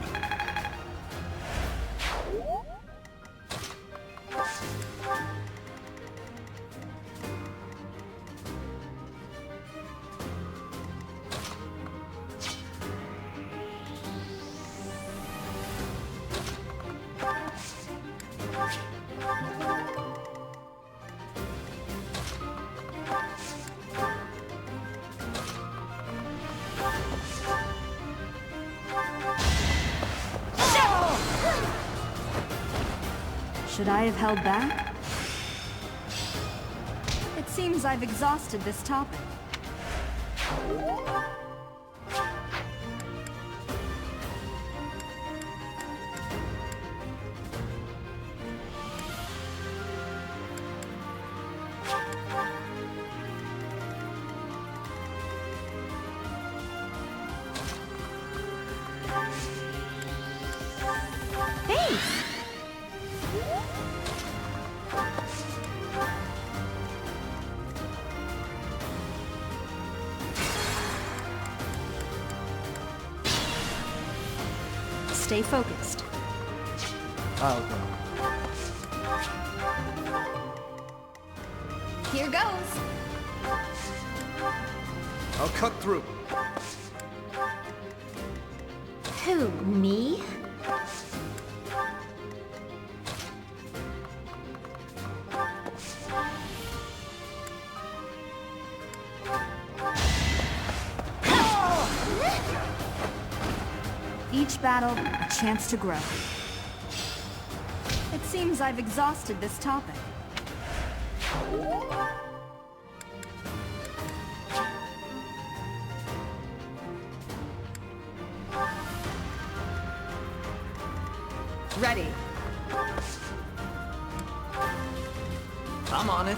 Should I have held back? It seems I've exhausted this topic. Stay focused. I'll go. Here goes. I'll cut through. Who, me? Each battle, a chance to grow. It seems I've exhausted this topic. Ready. I'm on it.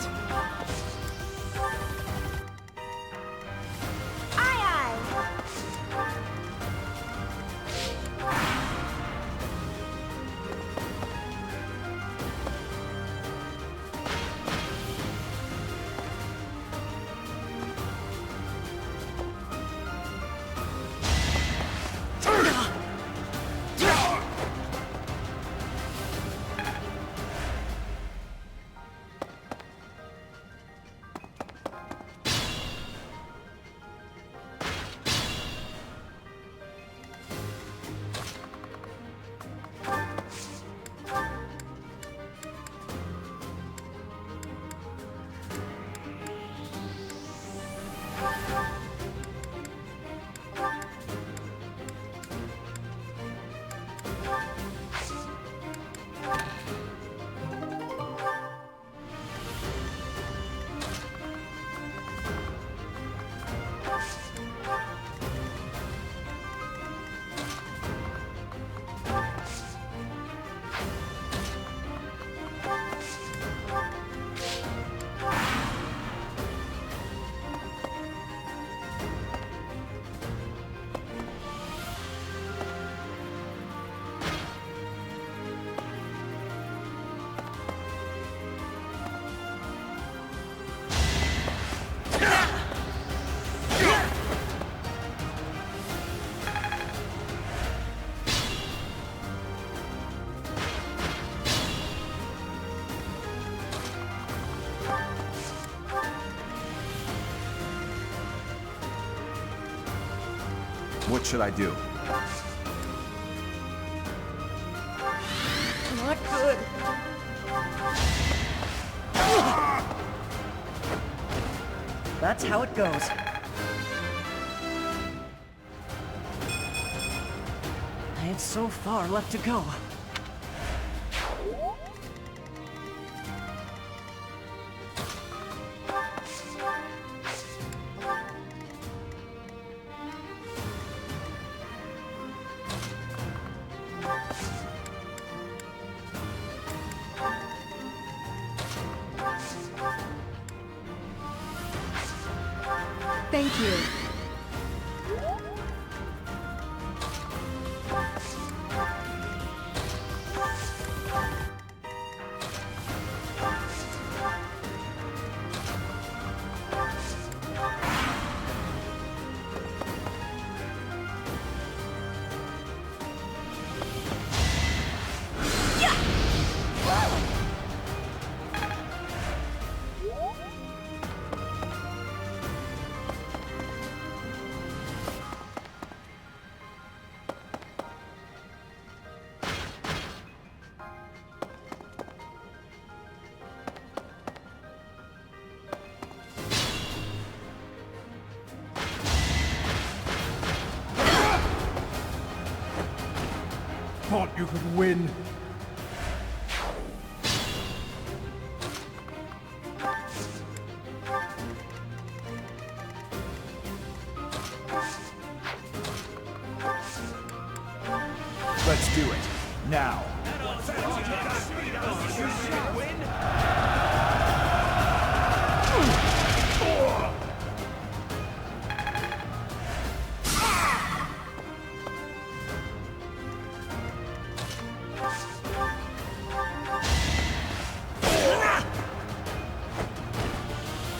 What should I do? Not good. That's how it goes. I have so far left to go. Thank you. Thought you could win. Let's do it. Now.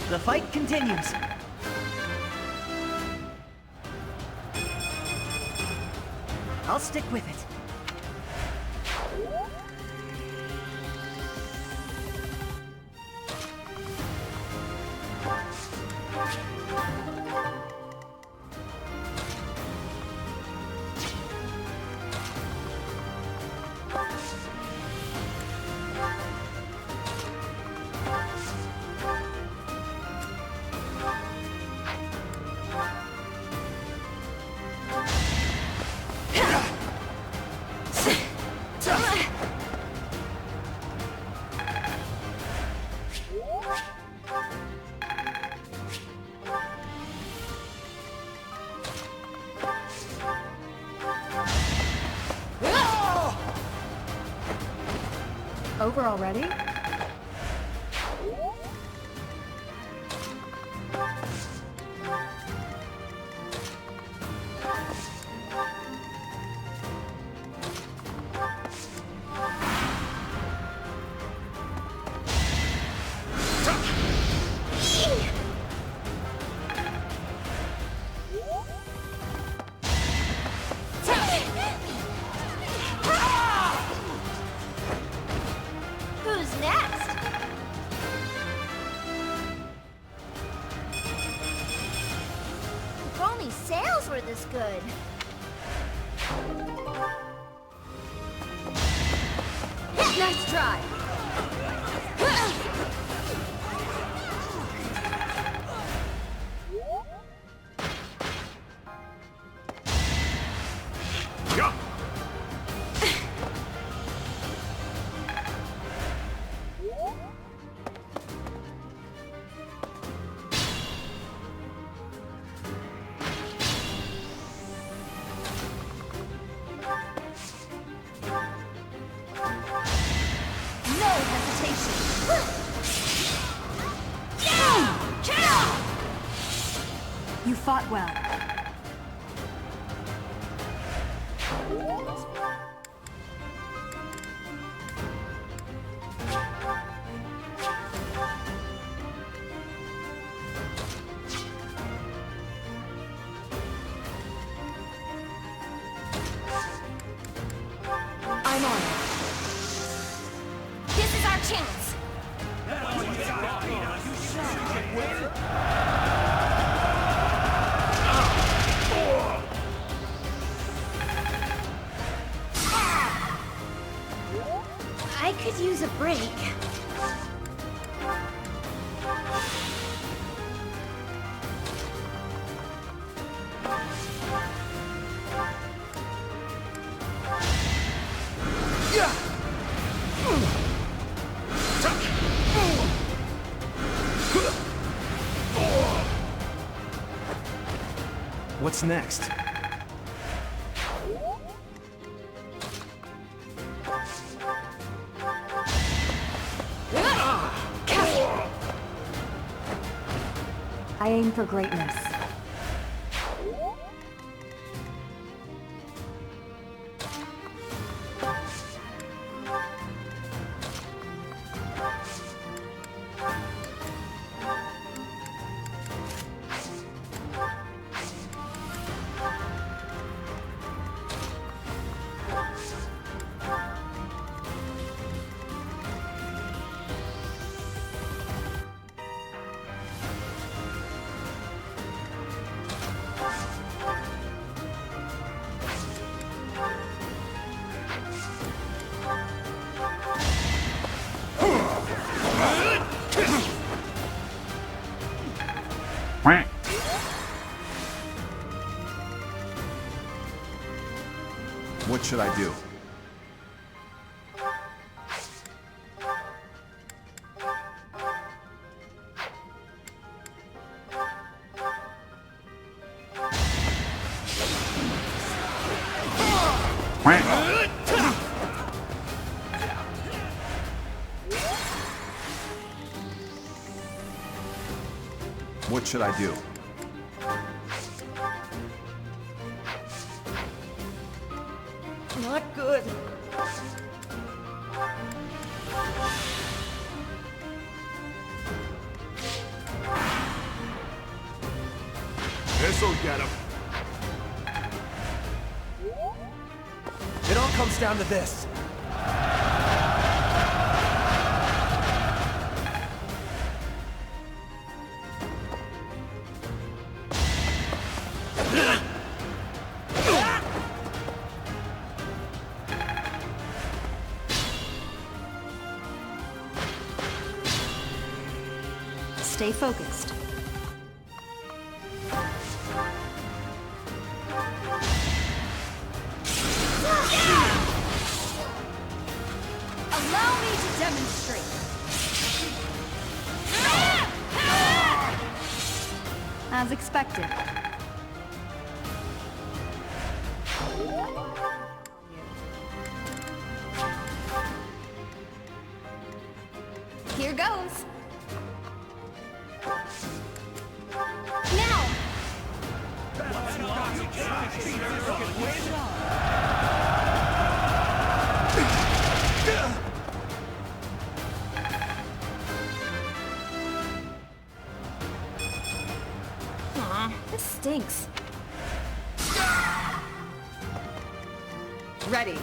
The fight continues. I'll stick with it. over already? Who's next? If only sales were this good. Nice try! No hesitation. You fought well. I'm on it. This is our chance. I could use a break. What's next? I aim for greatness. What should I do? What should I do? Not good. This'll get him. It all comes down to this. Stay focused. Allow me to demonstrate. As expected. Here goes. Now! Aw, this stinks. Ready.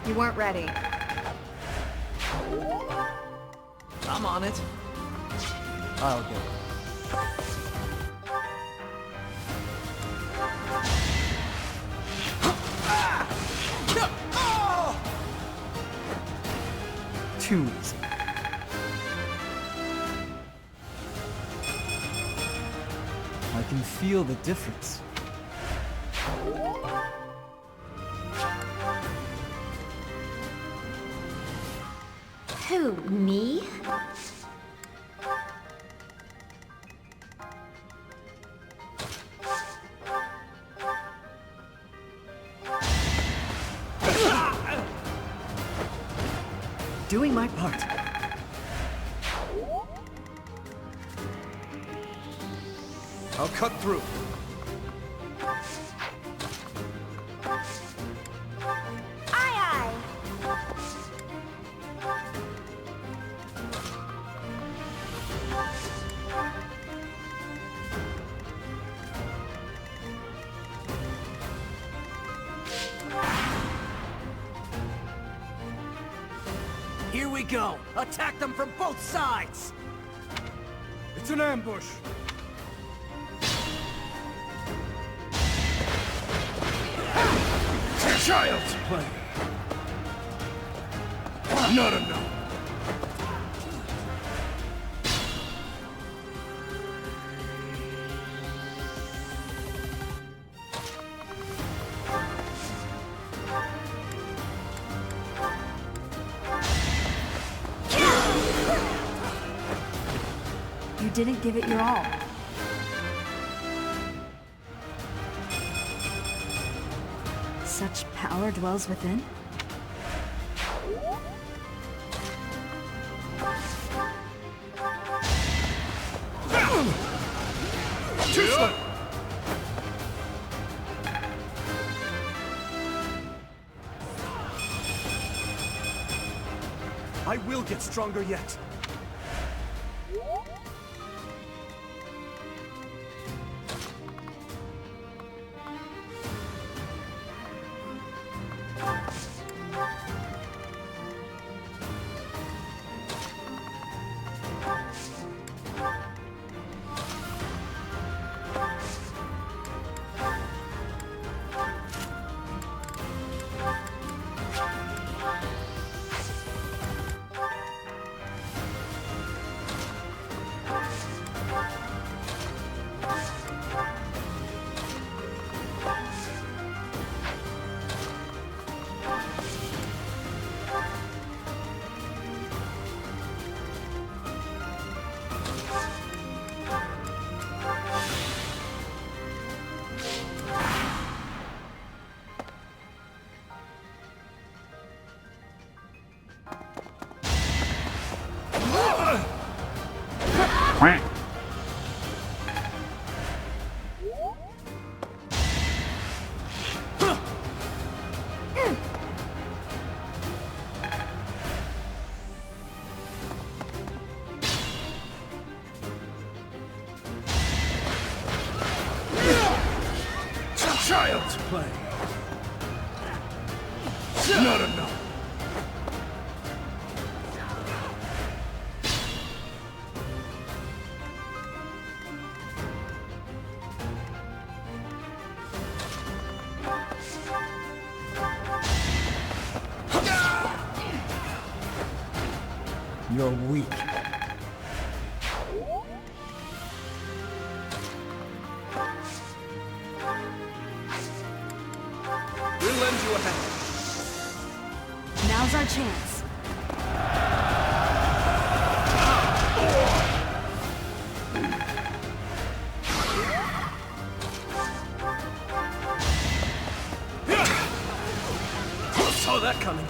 You weren't ready. I'm on it. I'll go. Too easy. I can feel the difference. Who, me? Doing my part. I'll cut through. Aye, aye. Here we go! Attack them from both sides! It's an ambush. Child's play. Not enough. You didn't give it your all. Such power dwells within? Too slow. I will get stronger yet. Child's play. Not enough. You're weak. We'll lend you a hand. Now's our chance. saw that coming.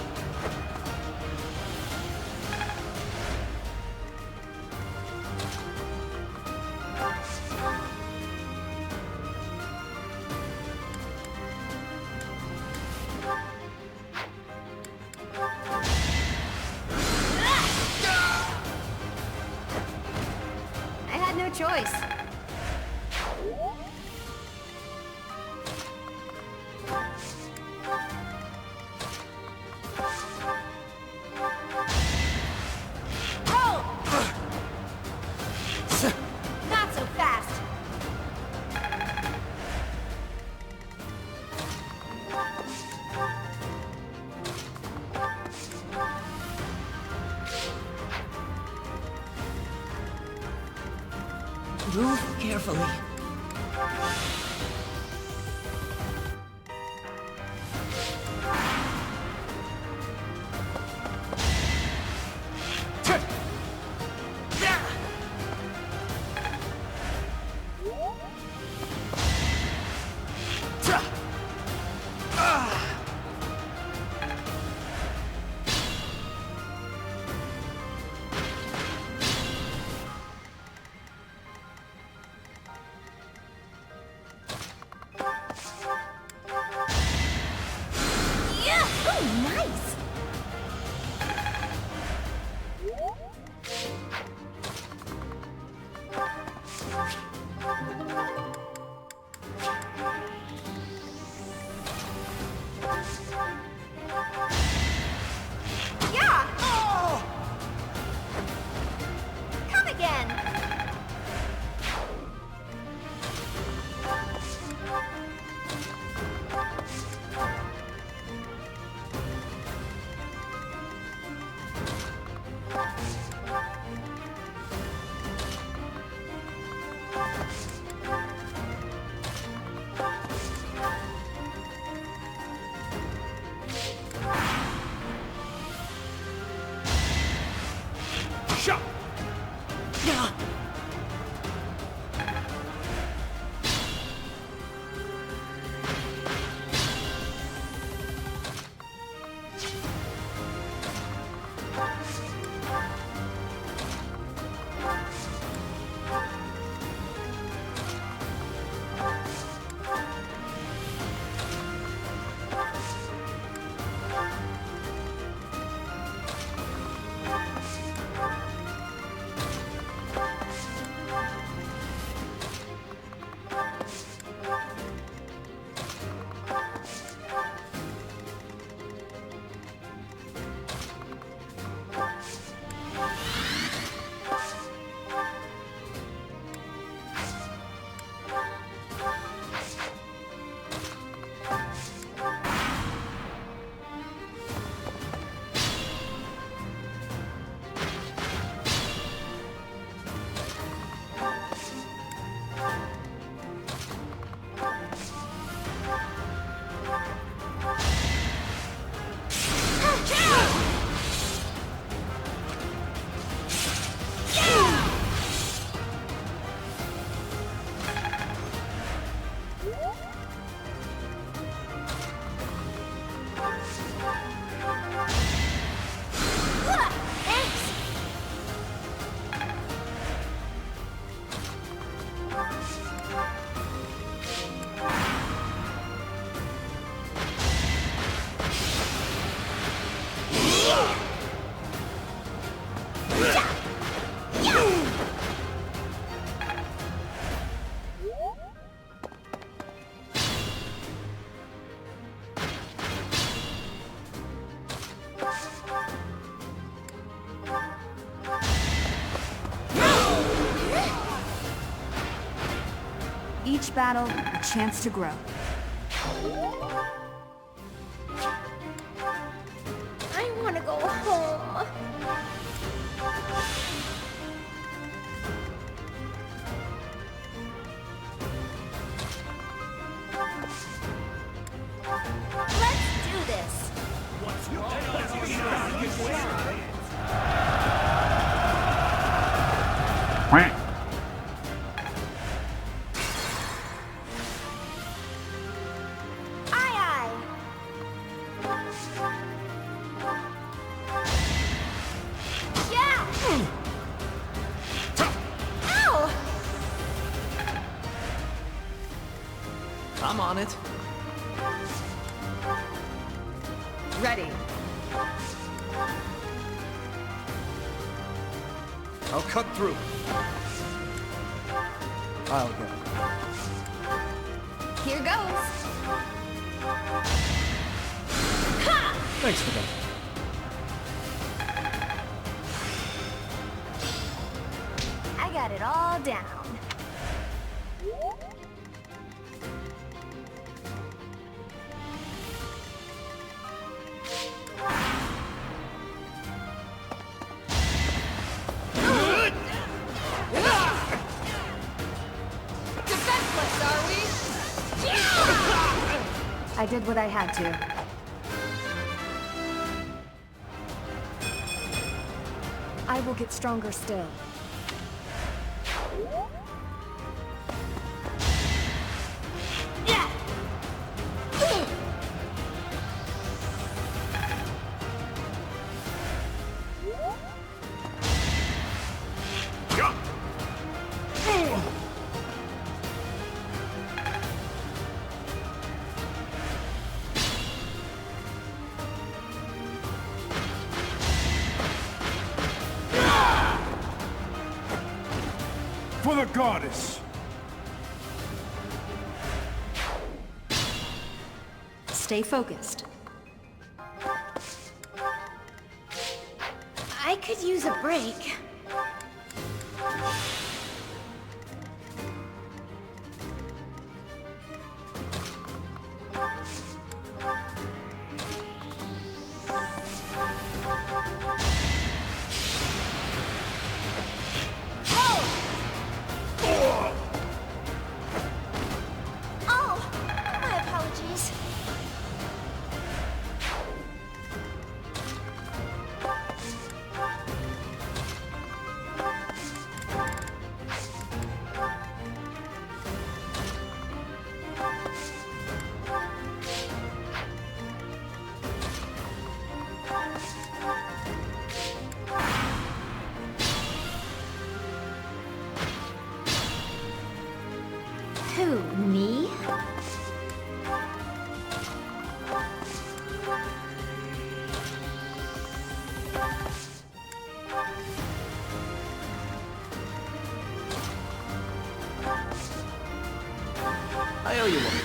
I had no choice. Not so fast. Move carefully. Come again. Each battle, a chance to grow. I want to go home. Let's do this. Aye, aye. I'm on it. Ready. I'll cut through. I'll go. Here goes. Thanks for that. I got it all down. Defenseless, are we? I did what I had to. I will get stronger still. For the goddess! Stay focused. I could use a break. Oh, my apologies. Who, me? I owe you one.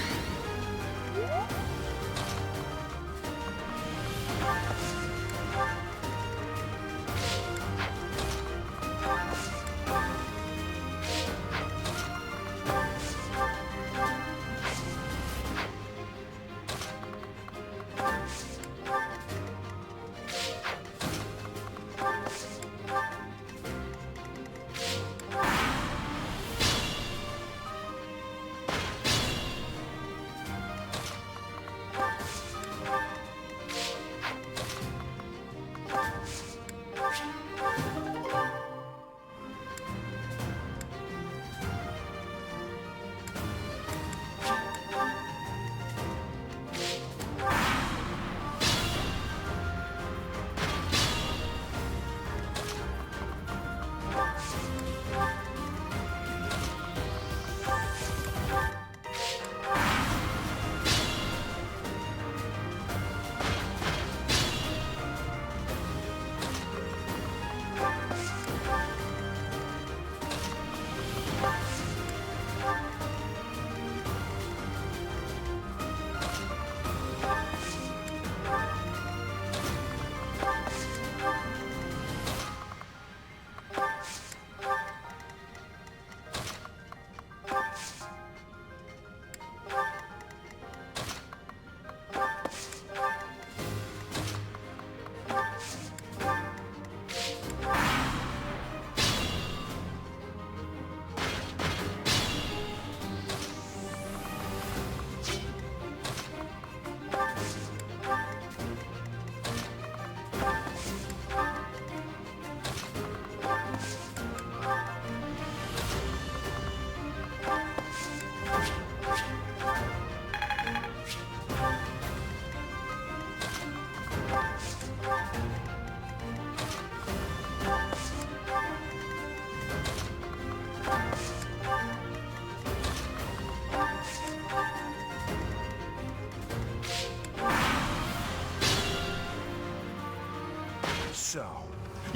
so?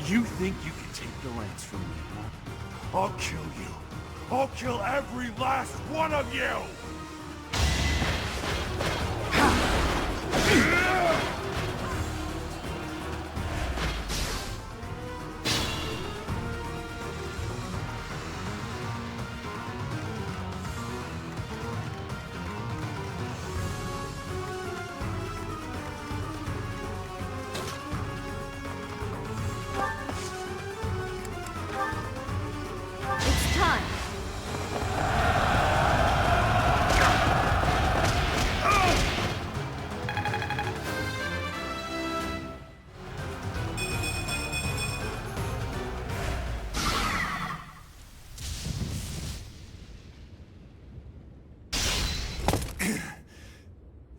You think you can take the lance from me? I'll kill you. I'll kill every last one of you! It's time.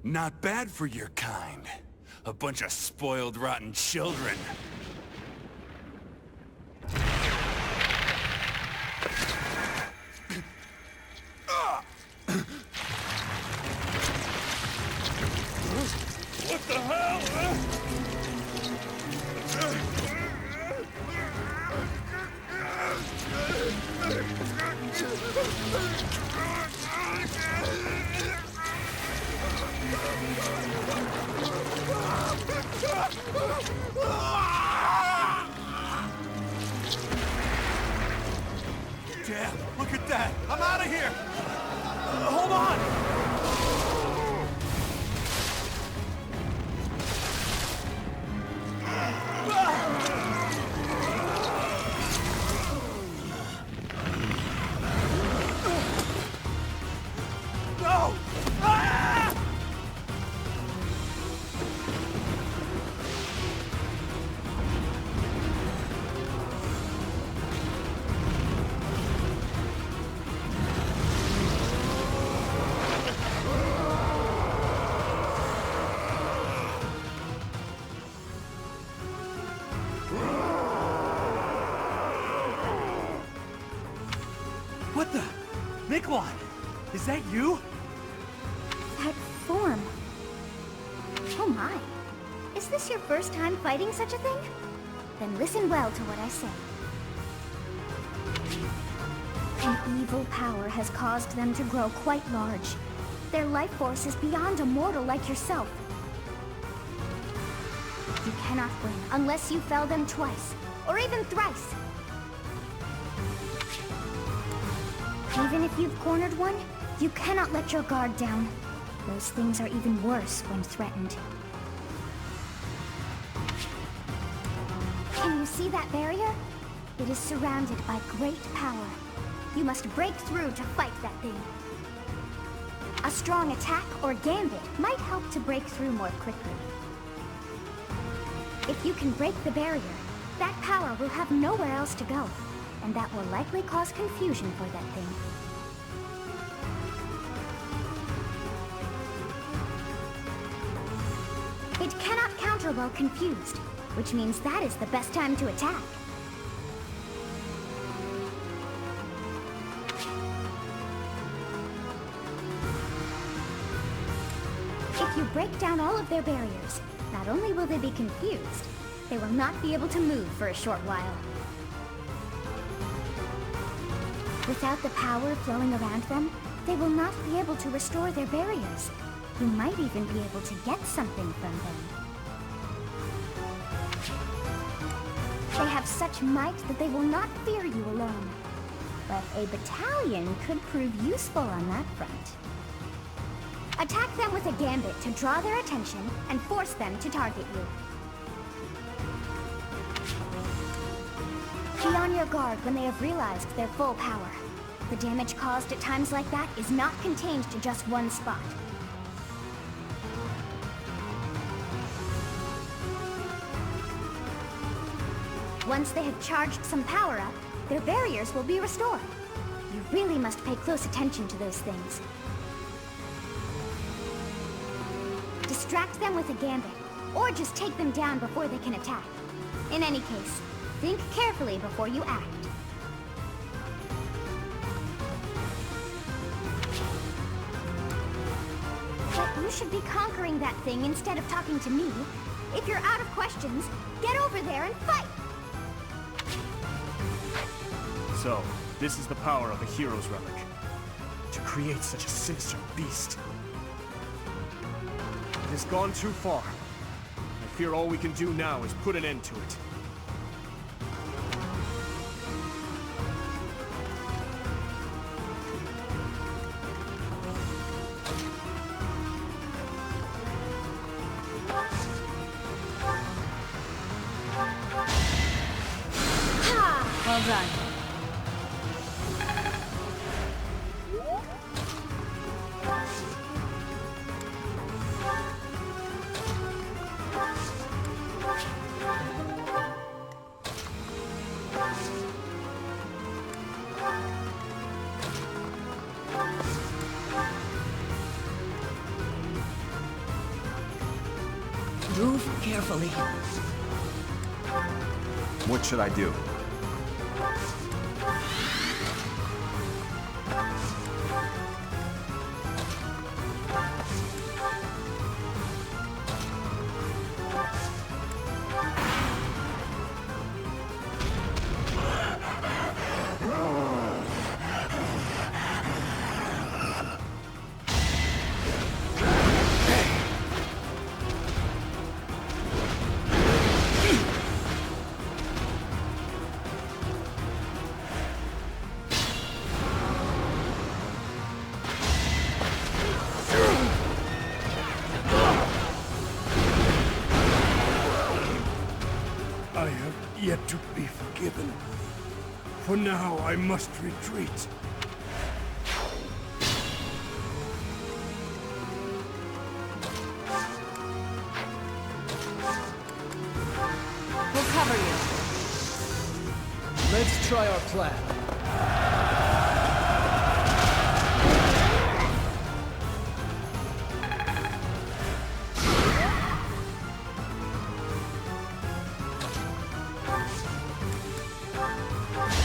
Not bad for your kind. A bunch of spoiled, rotten children. What the hell? Damn, look at that! I'm out of here! Hold on! No! Ah! What the? Miklan! Is that you? That form. Oh my. Is this your first time fighting such a thing? Then listen well to what I say. An evil power has caused them to grow quite large. Their life force is beyond a mortal like yourself. You cannot win unless you fell them twice, or even thrice. Even if you've cornered one, you cannot let your guard down. Those things are even worse when threatened. Can you see that barrier? It is surrounded by great power. You must break through to fight that thing. A strong attack or gambit might help to break through more quickly. If you can break the barrier, that power will have nowhere else to go, and that will likely cause confusion for that thing. It cannot counter while confused, which means that is the best time to attack. If you break down all of their barriers, not only will they be confused, they will not be able to move for a short while. Without the power flowing around them, they will not be able to restore their barriers. You might even be able to get something from them. They have such might that they will not fear you alone. But a battalion could prove useful on that front. Attack them with a gambit to draw their attention and force them to target you. Be on your guard when they have realized their full power. The damage caused at times like that is not contained to just one spot. Once they have charged some power up, their barriers will be restored. You really must pay close attention to those things. Distract them with a gambit, or just take them down before they can attack. In any case, think carefully before you act. But you should be conquering that thing instead of talking to me. If you're out of questions, get over there and fight! So, this is the power of a hero's relic. To create such a sinister beast. It has gone too far. I fear all we can do now is put an end to it. Well done. Move carefully. What should I do? I have yet to be forgiven. For now, I must retreat. We'll cover you. Let's try our plan.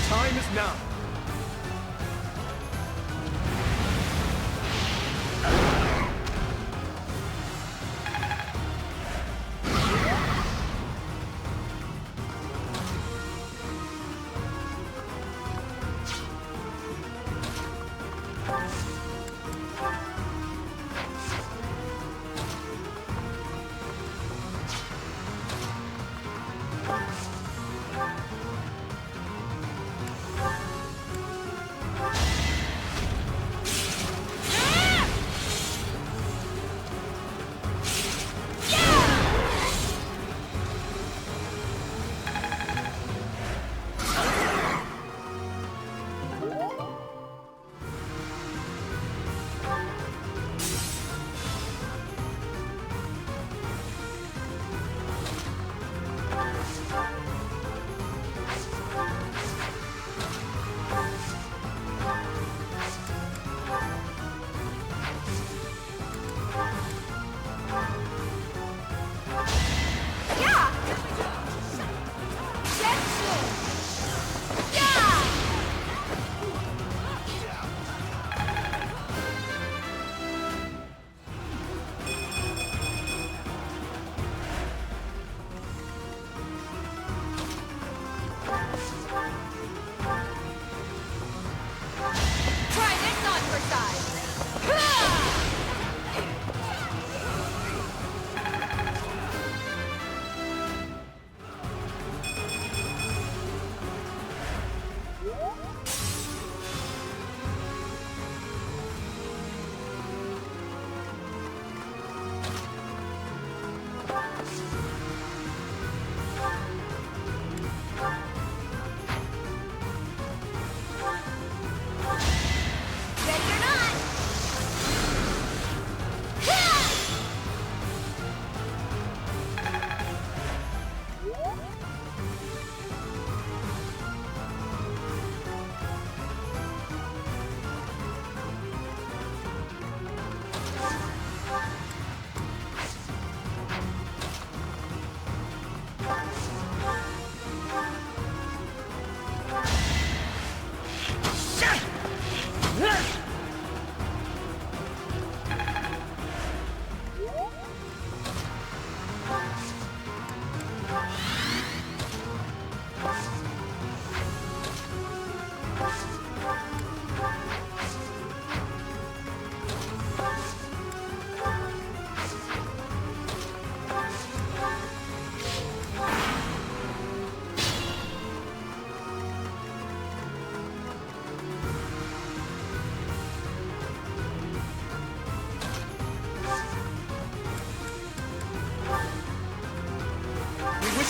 Time is now.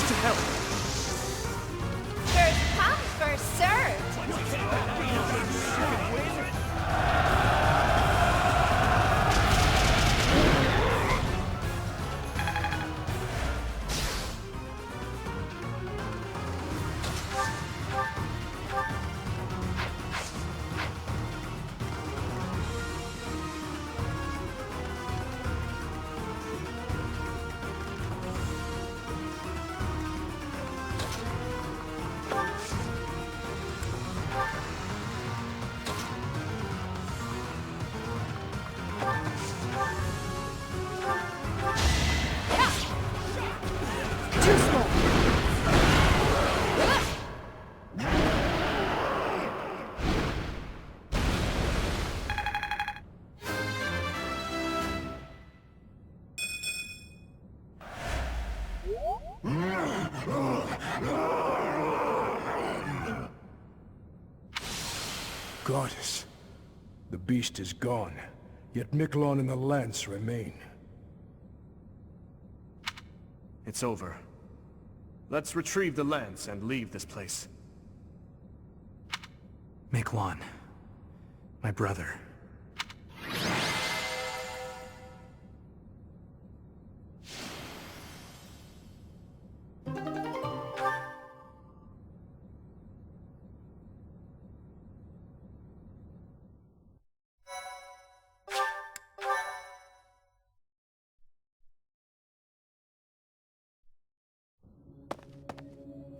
to help. First come, first served. Goddess. The beast is gone, yet Miklan and the lance remain. It's over. Let's retrieve the lance and leave this place. Miklan. My brother.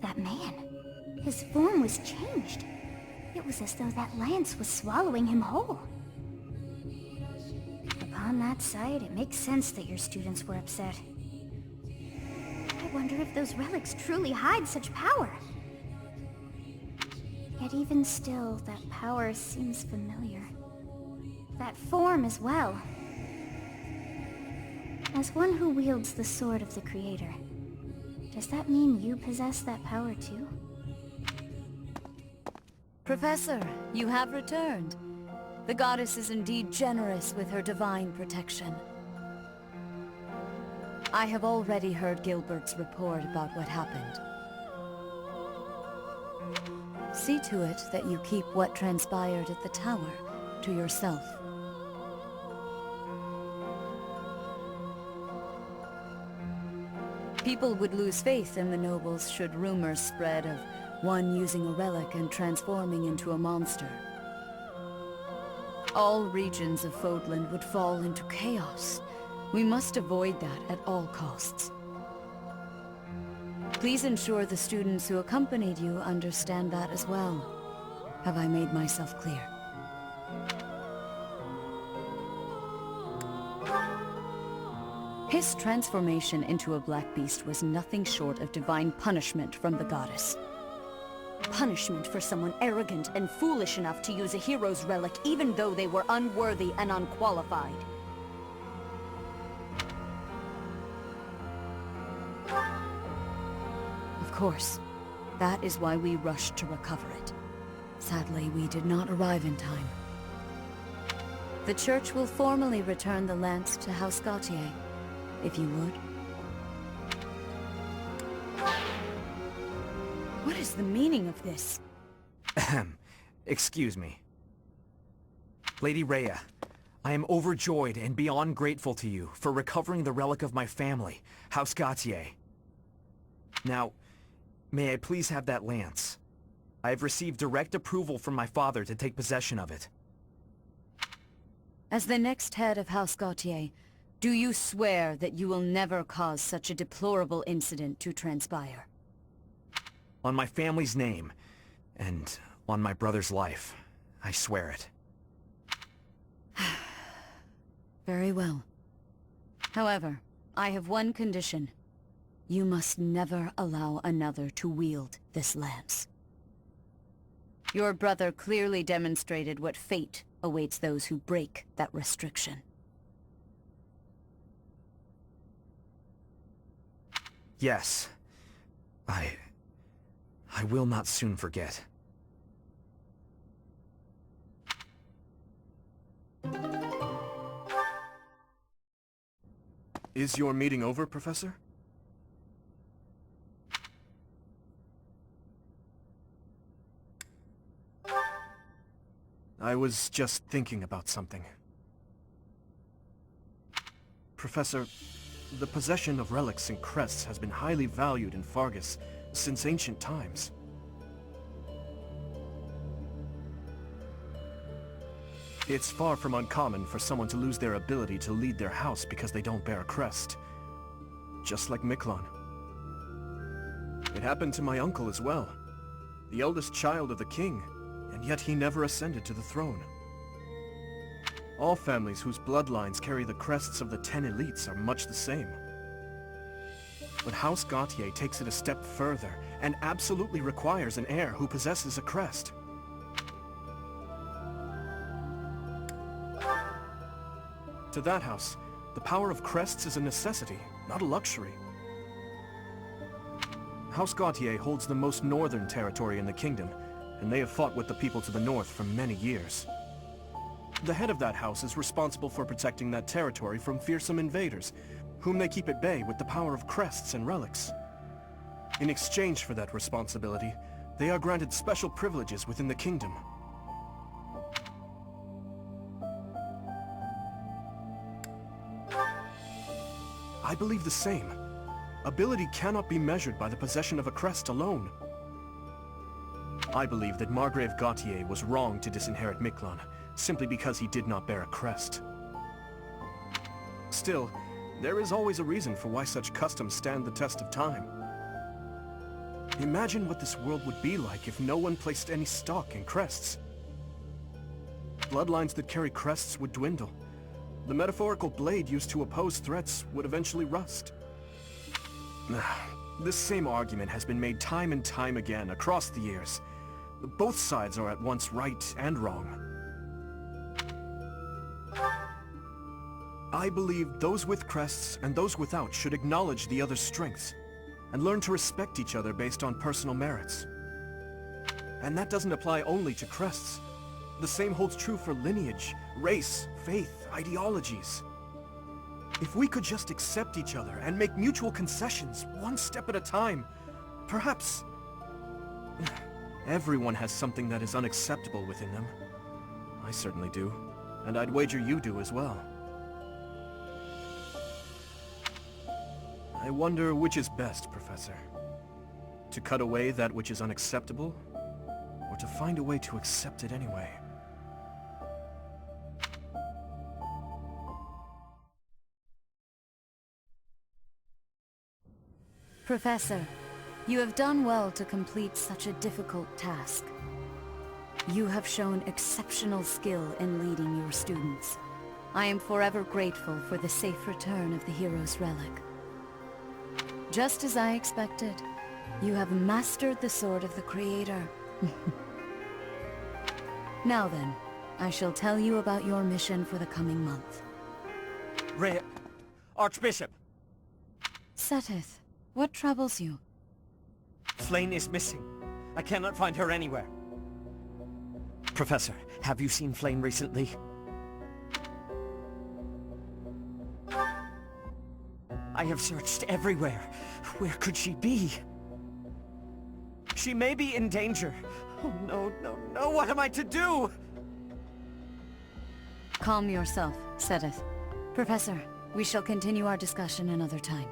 That man. His form was changed. It was as though that lance was swallowing him whole. Upon that sight, it makes sense that your students were upset. I wonder if those relics truly hide such power. Yet even still, that power seems familiar. That form as well. As one who wields the sword of the Creator, does that mean you possess that power too? Professor, you have returned. The goddess is indeed generous with her divine protection. I have already heard Gilbert's report about what happened. See to it that you keep what transpired at the tower to yourself. People would lose faith in the nobles should rumors spread of one using a relic and transforming into a monster. All regions of Fodlan would fall into chaos. We must avoid that at all costs. Please ensure the students who accompanied you understand that as well. Have I made myself clear? His transformation into a black beast was nothing short of divine punishment from the goddess. Punishment for someone arrogant and foolish enough to use a hero's relic even though they were unworthy and unqualified. Of course, that is why we rushed to recover it. Sadly, we did not arrive in time. The church will formally return the lance to House Gautier, if you would. What is the meaning of this? Ahem. Excuse me. Lady Rhea, I am overjoyed and beyond grateful to you for recovering the relic of my family, House Gautier. Now, may I please have that lance? I have received direct approval from my father to take possession of it. As the next head of House Gautier, do you swear that you will never cause such a deplorable incident to transpire? On my family's name, and on my brother's life, I swear it. Very well. However, I have one condition. You must never allow another to wield this lance. Your brother clearly demonstrated what fate awaits those who break that restriction. Yes. I will not soon forget. Is your meeting over, Professor? I was just thinking about something. Professor, the possession of relics and crests has been highly valued in Faerghus since ancient times. It's far from uncommon for someone to lose their ability to lead their house because they don't bear a crest. Just like Miklan. It happened to my uncle as well. The eldest child of the king, and yet he never ascended to the throne. All families whose bloodlines carry the crests of the 10 elites are much the same. But House Gautier takes it a step further and absolutely requires an heir who possesses a crest. To that house, the power of crests is a necessity, not a luxury. House Gautier holds the most northern territory in the kingdom, and they have fought with the people to the north for many years. The head of that house is responsible for protecting that territory from fearsome invaders, whom they keep at bay with the power of crests and relics. In exchange for that responsibility, they are granted special privileges within the kingdom. I believe the same. Ability cannot be measured by the possession of a crest alone. I believe that Margrave Gautier was wrong to disinherit Miklan, simply because he did not bear a crest. Still, there is always a reason for why such customs stand the test of time. Imagine what this world would be like if no one placed any stock in crests. Bloodlines that carry crests would dwindle. The metaphorical blade used to oppose threats would eventually rust. This same argument has been made time and time again across the years. Both sides are at once right and wrong. I believe those with crests and those without should acknowledge the other's strengths, and learn to respect each other based on personal merits. And that doesn't apply only to crests. The same holds true for lineage, race, faith, ideologies. If we could just accept each other and make mutual concessions, one step at a time, perhaps... Everyone has something that is unacceptable within them. I certainly do, and I'd wager you do as well. I wonder which is best, Professor. To cut away that which is unacceptable, or to find a way to accept it anyway? Professor, you have done well to complete such a difficult task. You have shown exceptional skill in leading your students. I am forever grateful for the safe return of the hero's relic. Just as I expected, you have mastered the sword of the Creator. Now then, I shall tell you about your mission for the coming month. Reya... Archbishop! Seteth, what troubles you? Flayn is missing. I cannot find her anywhere. Professor, have you seen Flayn recently? I have searched everywhere. Where could she be? She may be in danger. Oh no, no, no, what am I to do? Calm yourself, Seteth. Professor, we shall continue our discussion another time.